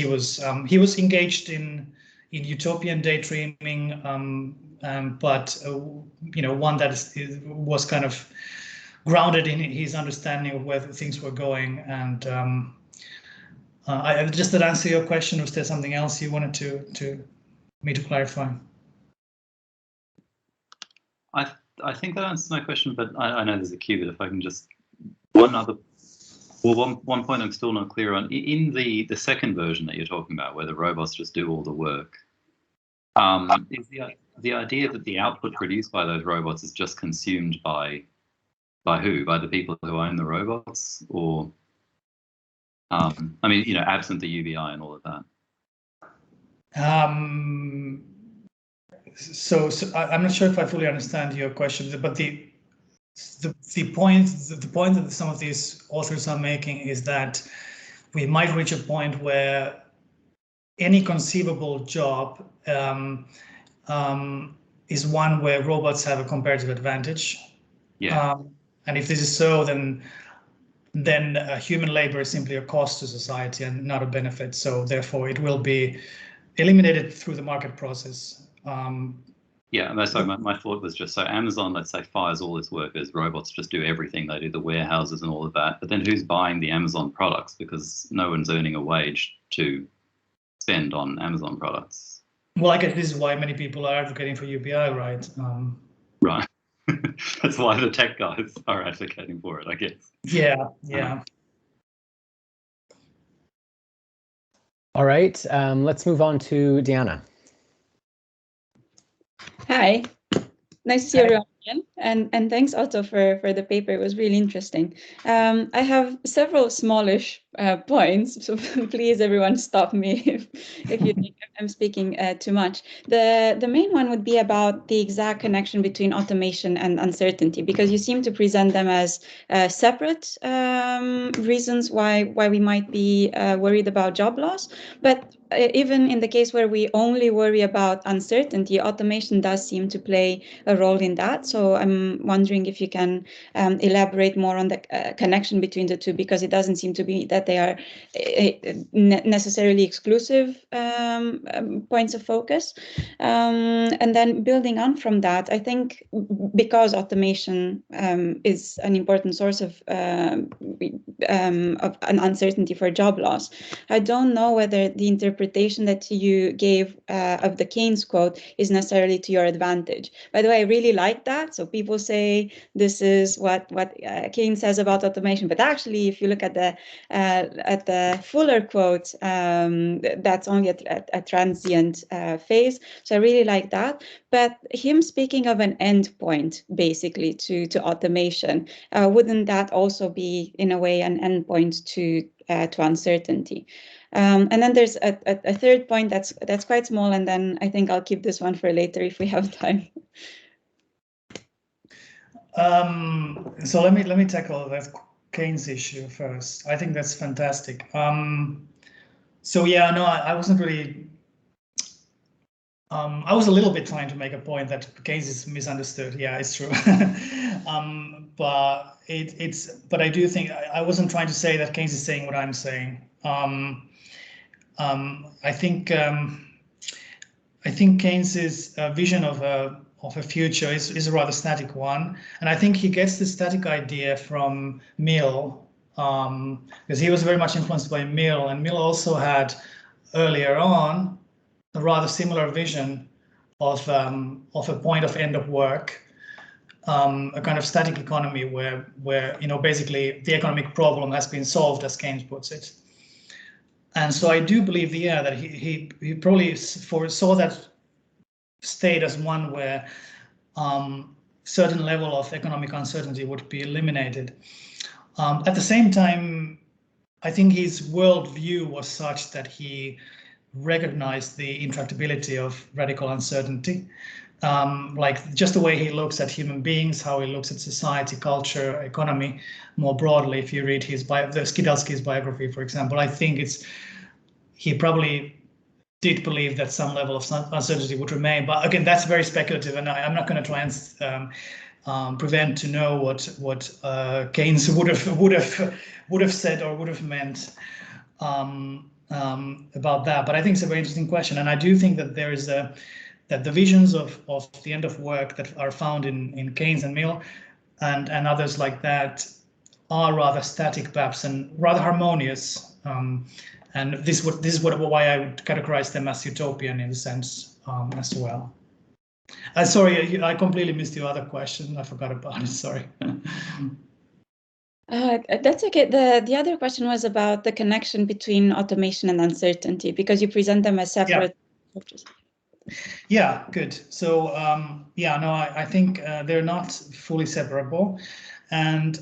was engaged in utopian daydreaming, but one that was kind of grounded in his understanding of where things were going. And just to answer your question, was there something else you wanted me to clarify? I think that answers my question, but I know there's a queue, but if I can just one point I'm still not clear on. In the second version that you're talking about, where the robots just do all the work, is the idea that the output produced by those robots is just consumed by who? By the people who own the robots, or I mean, you know, absent the UBI and all of that. So I'm not sure if I fully understand your question, but the point that some of these authors are making is that we might reach a point where any conceivable job is one where robots have a comparative advantage. Yeah. And if this is so, then human labor is simply a cost to society and not a benefit. So therefore, it will be eliminated through the market process. Yeah, and so my thought was just, so Amazon, let's say, fires all its workers, robots just do everything, they do the warehouses and all of that, but then who's buying the Amazon products? Because no one's earning a wage to spend on Amazon products. Well, I guess this is why many people are advocating for UBI, right? Right. That's why the tech guys are advocating for it, I guess. Yeah. All right, let's move on to Diana. Hi, nice to see everyone again, and thanks Otto for the paper. It was really interesting. I have several smallish points, so please everyone stop me if you think I'm speaking too much. The main one would be about the exact connection between automation and uncertainty, because you seem to present them as separate reasons why we might be worried about job loss, but even in the case where we only worry about uncertainty, automation does seem to play a role in that. So I'm wondering if you can elaborate more on the connection between the two, because it doesn't seem to be that they are necessarily exclusive points of focus. And then building on from that, I think because automation is an important source of an uncertainty for job loss, I don't know whether the interpretation that you gave of the Keynes quote is necessarily to your advantage. By the way, I really like that. So people say this is what Keynes says about automation, but actually, if you look at the fuller quote, that's only a transient phase. So I really like that. But him speaking of an endpoint, basically, to automation, wouldn't that also be, in a way, an endpoint to uncertainty? And then there's a third point that's quite small, and then I think I'll keep this one for later if we have time. So let me tackle that Keynes issue first. I think that's fantastic. So yeah, no, I wasn't really. I was a little bit trying to make a point that Keynes is misunderstood. Yeah, it's true. But but I do think I wasn't trying to say that Keynes is saying what I'm saying. I think Keynes's vision of a future is a rather static one, and I think he gets the static idea from Mill, because he was very much influenced by Mill, and Mill also had earlier on a rather similar vision of a point of end of work, a kind of static economy where basically the economic problem has been solved, as Keynes puts it. And so I do believe, yeah, that he probably foresaw that state as one where certain level of economic uncertainty would be eliminated. At the same time, I think his worldview was such that he recognized the intractability of radical uncertainty. Like just the way he looks at human beings, how he looks at society, culture, economy more broadly. If you read the Skidelsky's biography, for example, I think he probably did believe that some level of uncertainty would remain. But again, that's very speculative, and I'm not going to try and prevent to know what Keynes would have said or would have meant about that. But I think it's a very interesting question, and I do think that there is that the visions of the end of work that are found in Keynes and Mill and others like that are rather static, perhaps, and rather harmonious. And this is why I would categorize them as utopian in a sense as well. Sorry, I completely missed your other question. I forgot about it. Sorry. That's okay. The other question was about the connection between automation and uncertainty, because you present them as separate. Yeah, good. So yeah, no, I think they're not fully separable, and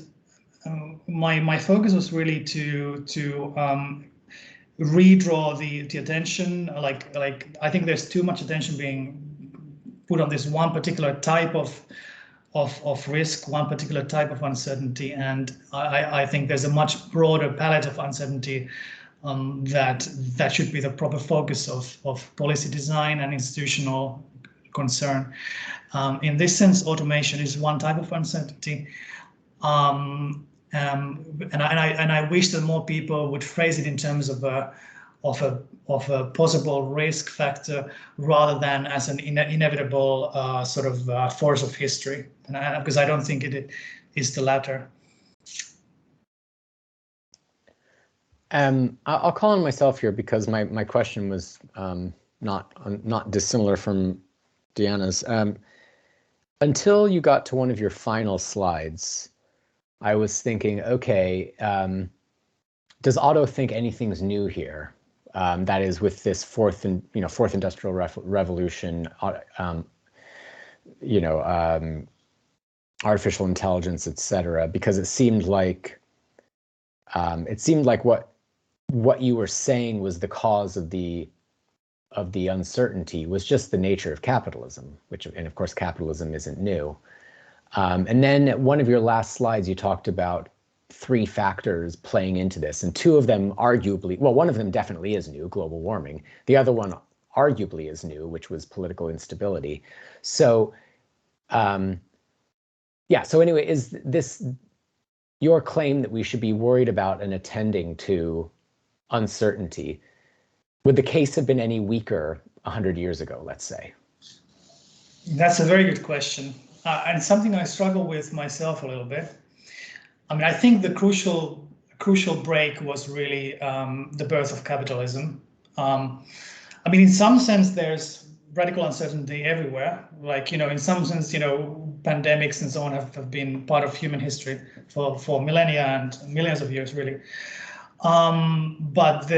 my focus was really to redraw the attention. Like I think there's too much attention being put on this one particular type of risk, one particular type of uncertainty, and I think there's a much broader palette of uncertainty that should be the proper focus of policy design and institutional concern. In this sense, automation is one type of uncertainty, and I wish that more people would phrase it in terms of a possible risk factor rather than as an inevitable sort of force of history, because I don't think it is the latter. I'll call on myself here because my question was not dissimilar from Diana's. Until you got to one of your final slides, I was thinking, okay, does Otto think anything's new here? That is, with this fourth industrial revolution, artificial intelligence, etc. Because it seemed like what you were saying was the cause of the uncertainty was just the nature of capitalism, and of course capitalism isn't new. And then at one of your last slides, you talked about 3 factors playing into this, and 2 of them arguably, well, one of them definitely is new, global warming. The other one arguably is new, which was political instability. So, yeah, so anyway, is this your claim that we should be worried about and attending to uncertainty? Would the case have been any weaker 100 years ago, let's say? That's a very good question, and something I struggle with myself a little bit. I mean, I think the crucial break was really the birth of capitalism. I mean, in some sense, there's radical uncertainty everywhere. Like, in some sense, pandemics and so on have been part of human history for millennia and millions of years, really. But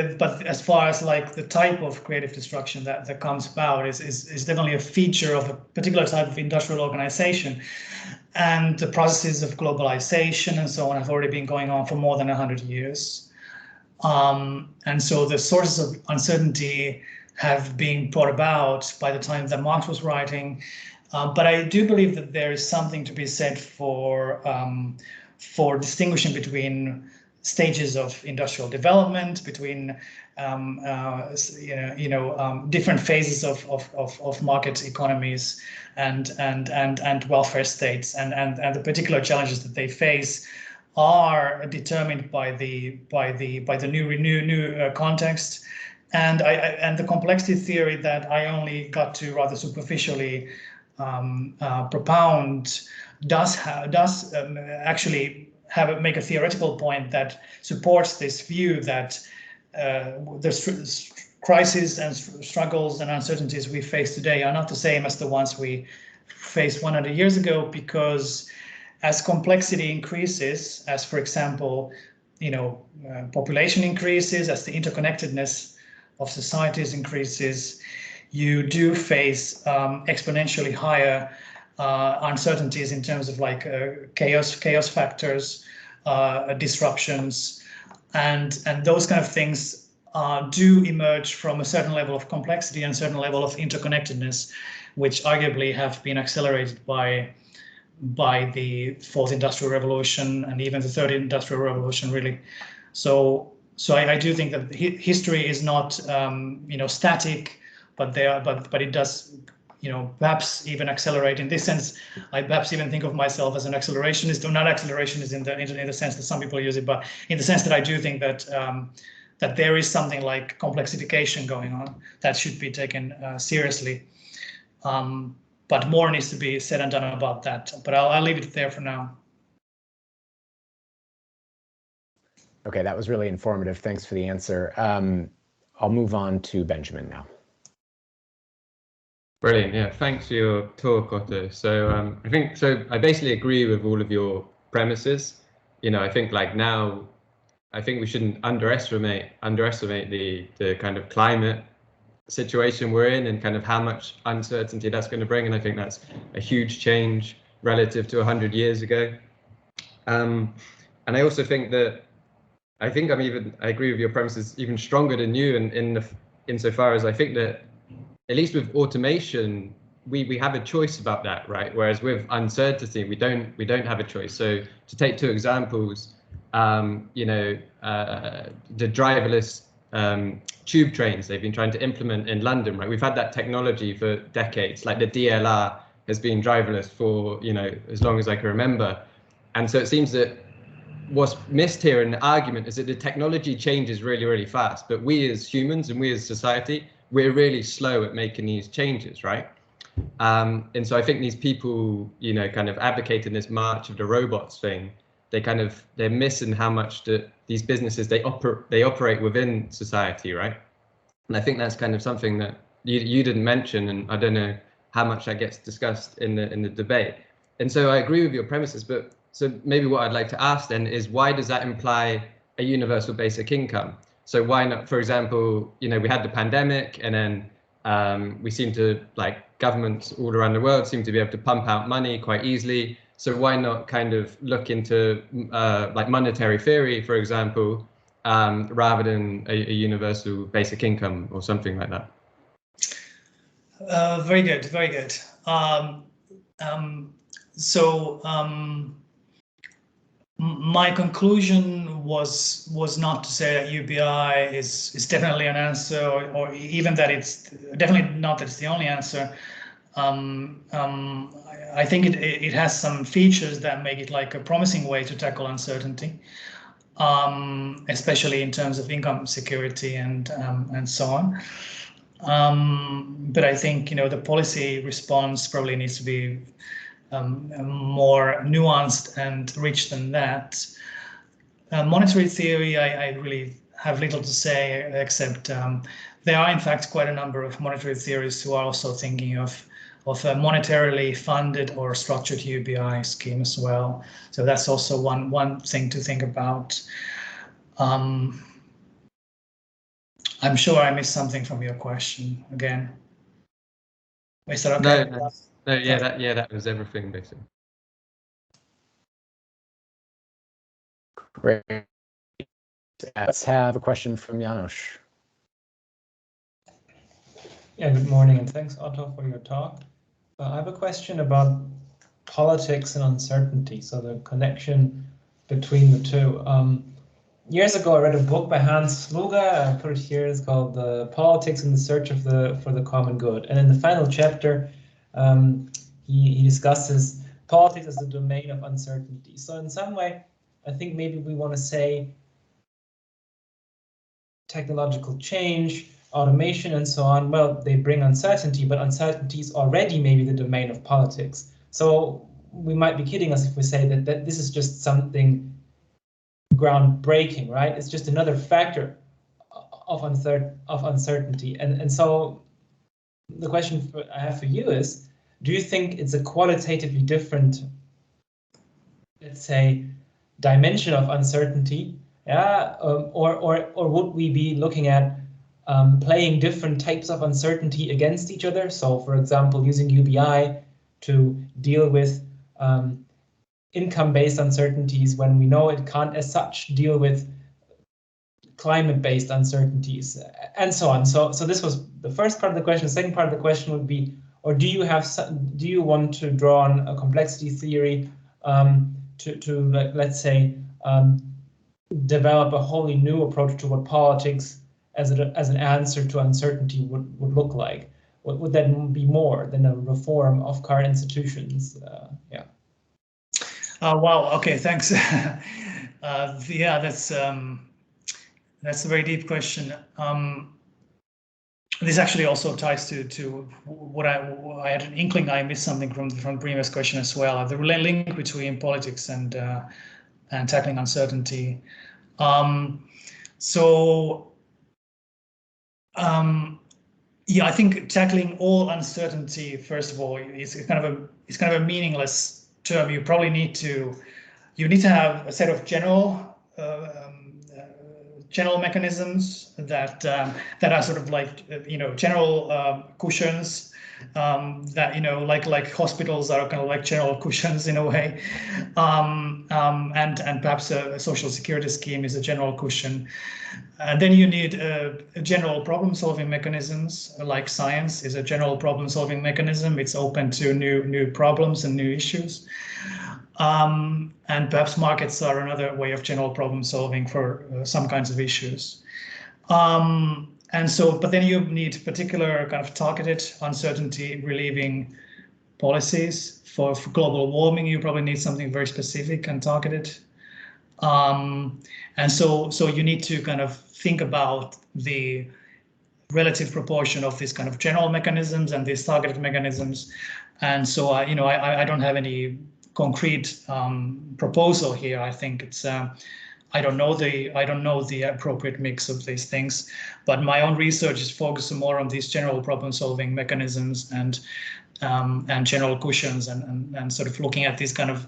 as far as like the type of creative destruction that comes about is definitely a feature of a particular type of industrial organization, and the processes of globalization and so on have already been going on for more than 100 years. And so the sources of uncertainty have been brought about by the time that Marx was writing. But I do believe that there is something to be said for distinguishing between stages of industrial development, between different phases of market economies and welfare states, and the particular challenges that they face are determined by the new context. And the complexity theory that I only got to rather superficially propound does actually make a theoretical point that supports this view that the crises and struggles and uncertainties we face today are not the same as the ones we faced 100 years ago, because as complexity increases, as for example, population increases, as the interconnectedness of societies increases, you do face exponentially higher uncertainties in terms of like chaos factors, disruptions, and those kind of things do emerge from a certain level of complexity and a certain level of interconnectedness, which arguably have been accelerated by the fourth industrial revolution and even the third industrial revolution, really. So I do think that history is not static, but it does perhaps even accelerate. In this sense, I perhaps even think of myself as an accelerationist, or not accelerationist in the sense that some people use it, but in the sense that I do think that that there is something like complexification going on that should be taken seriously. But more needs to be said and done about that. But I'll leave it there for now. Okay, that was really informative. Thanks for the answer. I'll move on to Benjamin now. Brilliant. Yeah, thanks for your talk, Otto. So I basically agree with all of your premises. I think like now, I think we shouldn't underestimate the kind of climate situation we're in and kind of how much uncertainty that's going to bring. And I think that's a huge change relative to 100 years ago. And I also think that I agree with your premises even stronger than you insofar as I think that at least with automation, we have a choice about that, right? Whereas with uncertainty, we don't have a choice. So to take two examples, the driverless tube trains they've been trying to implement in London, right? We've had that technology for decades, like the DLR has been driverless for, as long as I can remember. And so it seems that what's missed here in the argument is that the technology changes really, really fast, but we as humans and we as society, we're really slow at making these changes, right? And so I think these people, kind of advocating this march of the robots thing, they're missing how much these businesses, they operate within society, right? And I think that's kind of something that you didn't mention, and I don't know how much that gets discussed in the debate. And so I agree with your premises, but so maybe what I'd like to ask then is, why does that imply a universal basic income? So why not, for example, we had the pandemic, and then we seem to, governments all around the world seem to be able to pump out money quite easily. So why not kind of look into monetary theory, for example, rather than a universal basic income or something like that? Very good, very good. My conclusion was not to say that UBI is definitely an answer, or even that it's definitely not that it's the only answer. I think it has some features that make it like a promising way to tackle uncertainty, especially in terms of income security and so on. But I think the policy response probably needs to be more nuanced and rich than that. Monetary theory, I really have little to say, except there are in fact quite a number of monetary theorists who are also thinking of a monetarily funded or structured UBI scheme as well. So that's also one thing to think about. I'm sure I missed something from your question again. Is that okay? No, that was everything basically. Great. Let's have a question from Janos. Yeah, good morning, and thanks, Otto, for your talk. I have a question about politics and uncertainty, so the connection between the two. Years ago, I read a book by Hans Sluga, I put it here, it's called Politics in the Search for the Common Good. And in the final chapter, he discusses politics as the domain of uncertainty. So in some way, I think maybe we want to say technological change, automation, and so on, well, they bring uncertainty, but uncertainty is already maybe the domain of politics. So we might be kidding us if we say that this is just something groundbreaking, right? It's just another factor of uncertainty. And so the question I have for you is, do you think it's a qualitatively different, let's say, dimension of uncertainty? Yeah, or would we be looking at playing different types of uncertainty against each other? So, for example, using UBI to deal with income-based uncertainties when we know it can't, as such, deal with climate-based uncertainties, and so on. So this was the first part of the question. The second part of the question would be, or do you want to draw on a complexity theory to let's say develop a wholly new approach to what politics as an answer to uncertainty would look like? What would that be more than a reform of current institutions? Yeah. Wow. Okay. Thanks. Yeah, that's a very deep question. This actually also ties to what I had an inkling I missed something from the previous question as well. The link between politics and tackling uncertainty. Yeah, I think tackling all uncertainty, first of all, is kind of a meaningless term. You probably need to have a set of general general mechanisms that that are sort of like general cushions that like hospitals are kind of like general cushions in a way, and perhaps a social security scheme is a general cushion. And then you need general problem-solving mechanisms, like science is a general problem-solving mechanism. It's open to new problems and new issues. And perhaps markets are another way of general problem-solving for some kinds of issues. But then you need particular kind of targeted uncertainty relieving policies. For global warming, you probably need something very specific and targeted. And so you need to kind of think about the relative proportion of these kind of general mechanisms and these targeted mechanisms. And so I don't have any concrete proposal here. I think it's I don't know the appropriate mix of these things, but my own research is focused more on these general problem-solving mechanisms and general cushions and sort of looking at these kind of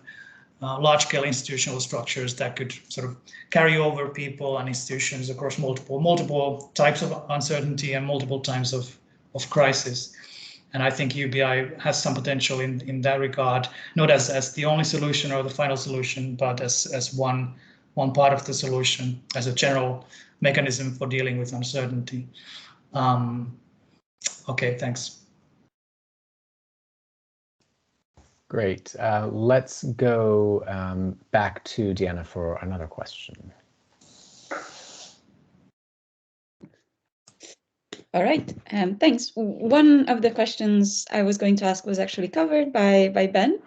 large-scale institutional structures that could sort of carry over people and institutions across multiple types of uncertainty and multiple times of crisis. And I think UBI has some potential in that regard, not as the only solution or the final solution, but as one part of the solution, as a general mechanism for dealing with uncertainty. Okay, thanks. Great. Let's go back to Deanna for another question. All right, thanks. One of the questions I was going to ask was actually covered by Ben.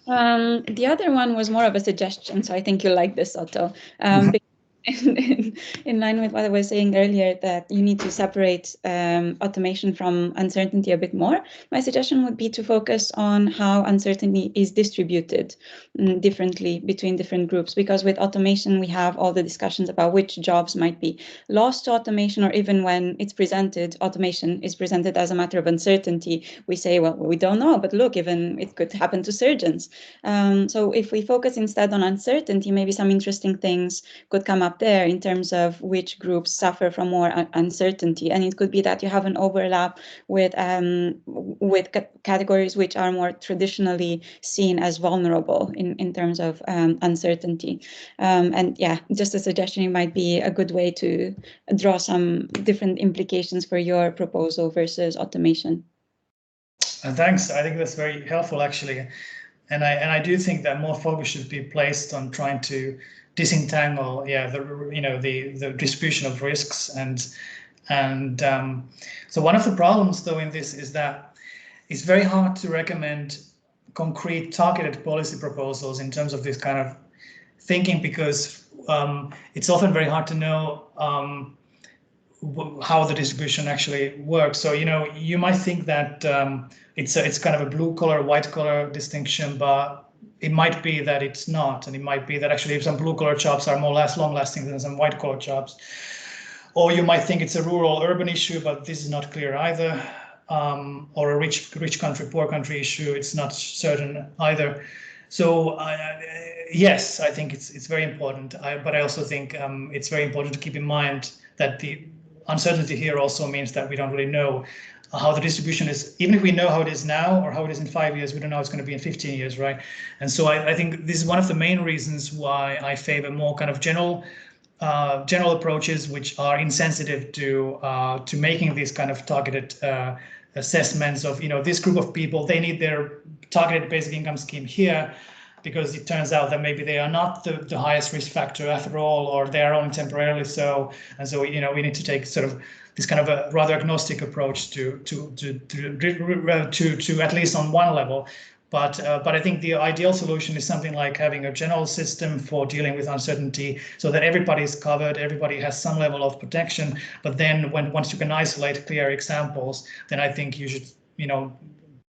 The other one was more of a suggestion, so I think you'll like this, Otto. In line with what I was saying earlier, that you need to separate automation from uncertainty a bit more. My suggestion would be to focus on how uncertainty is distributed differently between different groups, because with automation, we have all the discussions about which jobs might be lost to automation, or even when it's presented, automation is presented as a matter of uncertainty. We say, well, we don't know, but look, even it could happen to surgeons. So if we focus instead on uncertainty, maybe some interesting things could come up there in terms of which groups suffer from more uncertainty. And it could be that you have an overlap with categories which are more traditionally seen as vulnerable in terms of uncertainty. And yeah, just a suggestion, it might be a good way to draw some different implications for your proposal versus automation. Thanks. I think that's very helpful, actually. And I do think that more focus should be placed on trying to disentangle, the distribution of risks and so one of the problems though in this is that it's very hard to recommend concrete targeted policy proposals in terms of this kind of thinking, because it's often very hard to know how the distribution actually works. So you might think that it's kind of a blue collar, white collar distinction, but it might be that it's not, and it might be that actually some blue-collar jobs are more long-lasting than some white-collar jobs. Or you might think it's a rural-urban issue, but this is not clear either. Or a rich country, poor country issue, it's not certain either. So yes, I think it's very important. But I also think it's very important to keep in mind that the uncertainty here also means that we don't really know how the distribution is. Even if we know how it is now or how it is in 5 years, we don't know how it's going to be in 15 years, right? And so I think this is one of the main reasons why I favor more kind of general approaches, which are insensitive to making these kind of targeted assessments of, this group of people, they need their targeted basic income scheme here, because it turns out that maybe they are not the highest risk factor after all, or they are only temporarily so. And so, we need to take sort of this kind of a rather agnostic approach to at least on one level. But I think the ideal solution is something like having a general system for dealing with uncertainty, so that everybody is covered, everybody has some level of protection. But then once you can isolate clear examples, then I think you should,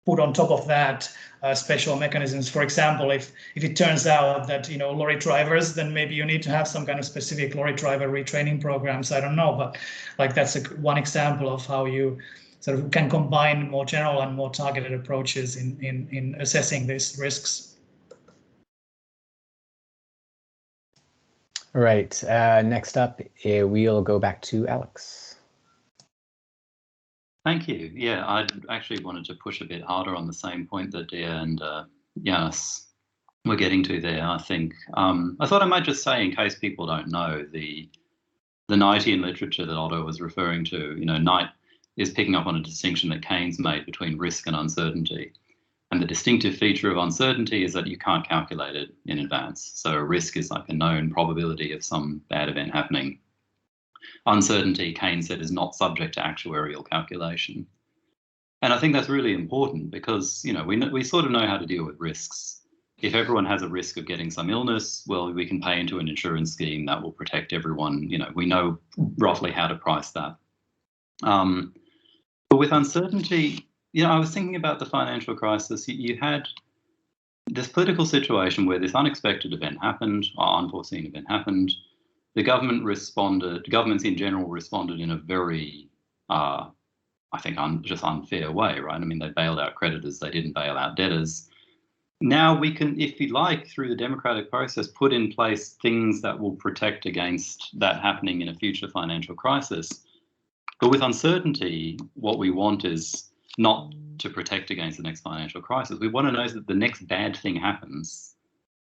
put on top of that special mechanisms. For example, if it turns out that lorry drivers, then maybe you need to have some kind of specific lorry driver retraining programs. I don't know, but like that's one example of how you sort of can combine more general and more targeted approaches in assessing these risks. All right, next up, we'll go back to Alex. Thank you. Yeah, I actually wanted to push a bit harder on the same point that Dia and Janis were getting to there. I think I thought I might just say, in case people don't know, the Knightian literature that Otto was referring to, Knight is picking up on a distinction that Keynes made between risk and uncertainty. And the distinctive feature of uncertainty is that you can't calculate it in advance. So a risk is like a known probability of some bad event happening. Uncertainty, Keynes said, is not subject to actuarial calculation. And I think that's really important because, we sort of know how to deal with risks. If everyone has a risk of getting some illness, well, we can pay into an insurance scheme that will protect everyone. We know roughly how to price that. But with uncertainty, I was thinking about the financial crisis. You had this political situation where this unexpected event happened, or unforeseen event happened. The governments in general responded in a very, I think, just unfair way, right? I mean, they bailed out creditors, they didn't bail out debtors. Now we can, if you like, through the democratic process, put in place things that will protect against that happening in a future financial crisis. But with uncertainty, what we want is not to protect against the next financial crisis. We want to know that the next bad thing happens,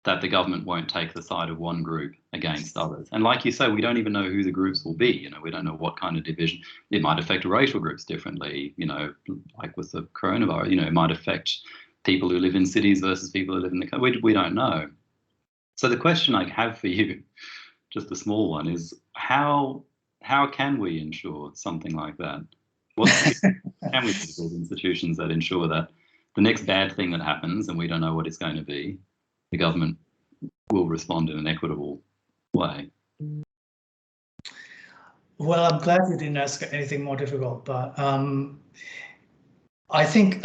that the government won't take the side of one group against others. And like you say, we don't even know who the groups will be. We don't know what kind of division. It might affect racial groups differently, like with the coronavirus, it might affect people who live in cities versus people who live in the country. We don't know. So the question I have for you, just a small one, is how can we ensure something like that? Can we build institutions that ensure that the next bad thing that happens, and we don't know what it's going to be, the government will respond in an equitable way? Well, I'm glad you didn't ask anything more difficult, but I think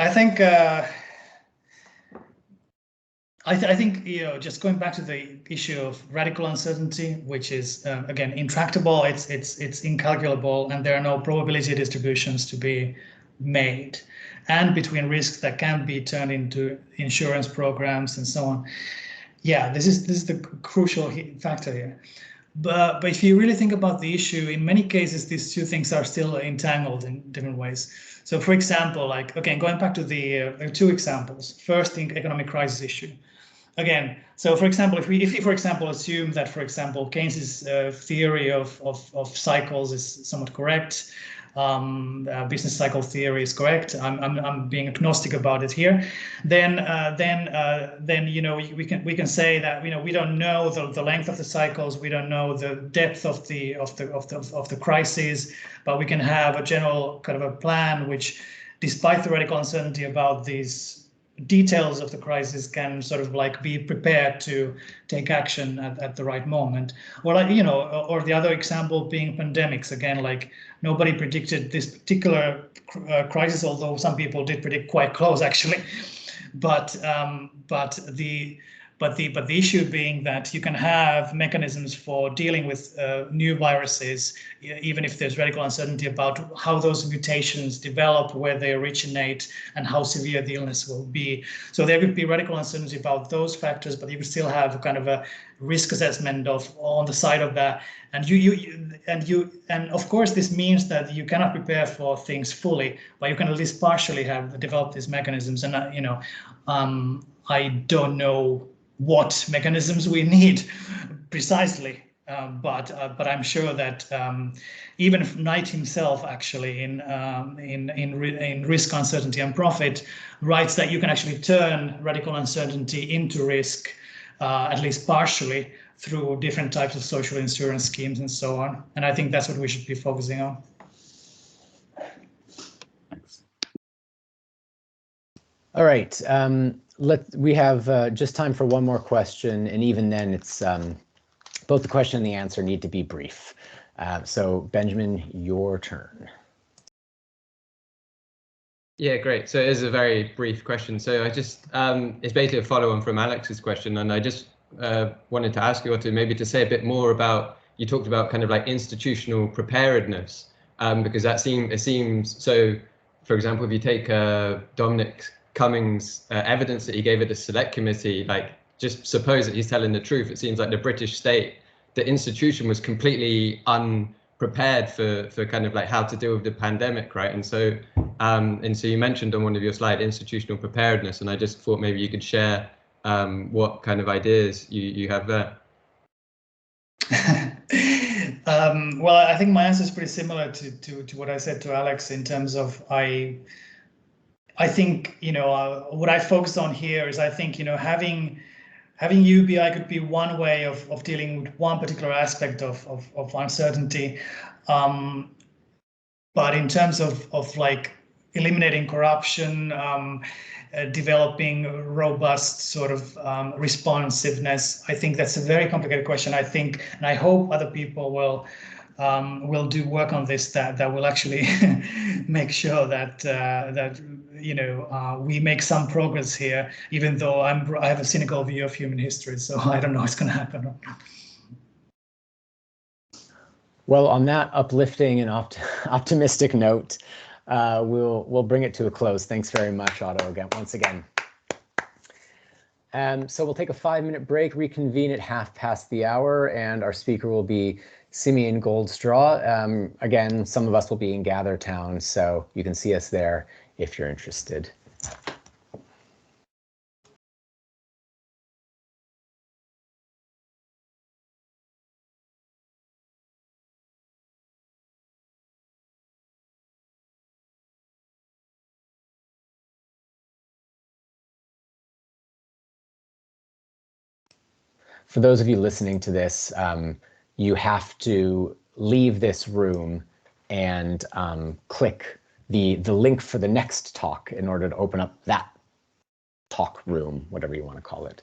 just going back to the issue of radical uncertainty, which is again intractable, it's incalculable, and there are no probability distributions to be made, and between risks that can be turned into insurance programs and so on. Yeah, this is the crucial factor here. But if you really think about the issue, in many cases these two things are still entangled in different ways. So, for example, going back to the two examples. First, the economic crisis issue. Again, so for example, if we for example assume that, for example, Keynes's theory of cycles is somewhat correct, business cycle theory is correct. I'm being agnostic about it here. Then we can say that we don't know the length of the cycles, we don't know the depth of the crises, but we can have a general kind of a plan which, despite the radical uncertainty about these details of the crisis, can sort of be prepared to take action at the right moment. Or or the other example being pandemics. Again, nobody predicted this particular crisis, although some people did predict quite close actually. But the issue being that you can have mechanisms for dealing with new viruses, even if there's radical uncertainty about how those mutations develop, where they originate, and how severe the illness will be. So there could be radical uncertainty about those factors, but you would still have kind of a risk assessment on the side of that. And of course, this means that you cannot prepare for things fully, but you can at least partially have developed these mechanisms. And I don't know what mechanisms we need precisely, but I'm sure that even Knight himself, actually, in Risk, Uncertainty and Profit, writes that you can actually turn radical uncertainty into risk, at least partially, through different types of social insurance schemes and so on. And I think that's what we should be focusing on. Thanks. All right. We have just time for one more question, and even then, it's both the question and the answer need to be brief. So, Benjamin, your turn. Yeah, great. So it is a very brief question. So I just, it's basically a follow-on from Alex's question, and I just wanted to ask you, Otto, maybe to say a bit more about, you talked about kind of institutional preparedness, because it seems so. For example, if you take Dominic Cummings' evidence that he gave at the select committee, just suppose that he's telling the truth. It seems like the British state the institution was completely unprepared for kind of like how to deal with the pandemic, right? And so you mentioned on one of your slides institutional preparedness, and I just thought maybe you could share what kind of ideas you have there. Well, I think my answer is pretty similar to what I said to Alex in terms of I think, you know, what I focused on here is I think, you know, having UBI could be one way of dealing with one particular aspect of uncertainty. But in terms of like eliminating corruption, developing robust sort of responsiveness, I think that's a very complicated question. I think, and I hope other people will do work on this that will actually make sure that you know, we make some progress here, even though I have a cynical view of human history, so I don't know what's going to happen. Well, on that uplifting and optimistic note, we'll bring it to a close. Thanks very much, Otto, once again. So we'll take a 5-minute break, reconvene at 1:30, and our speaker will be Simeon Goldstraw. Again, some of us will be in Gathertown, so you can see us there if you're interested. For those of you listening to this, you have to leave this room and click the link for the next talk in order to open up that talk room, whatever you want to call it.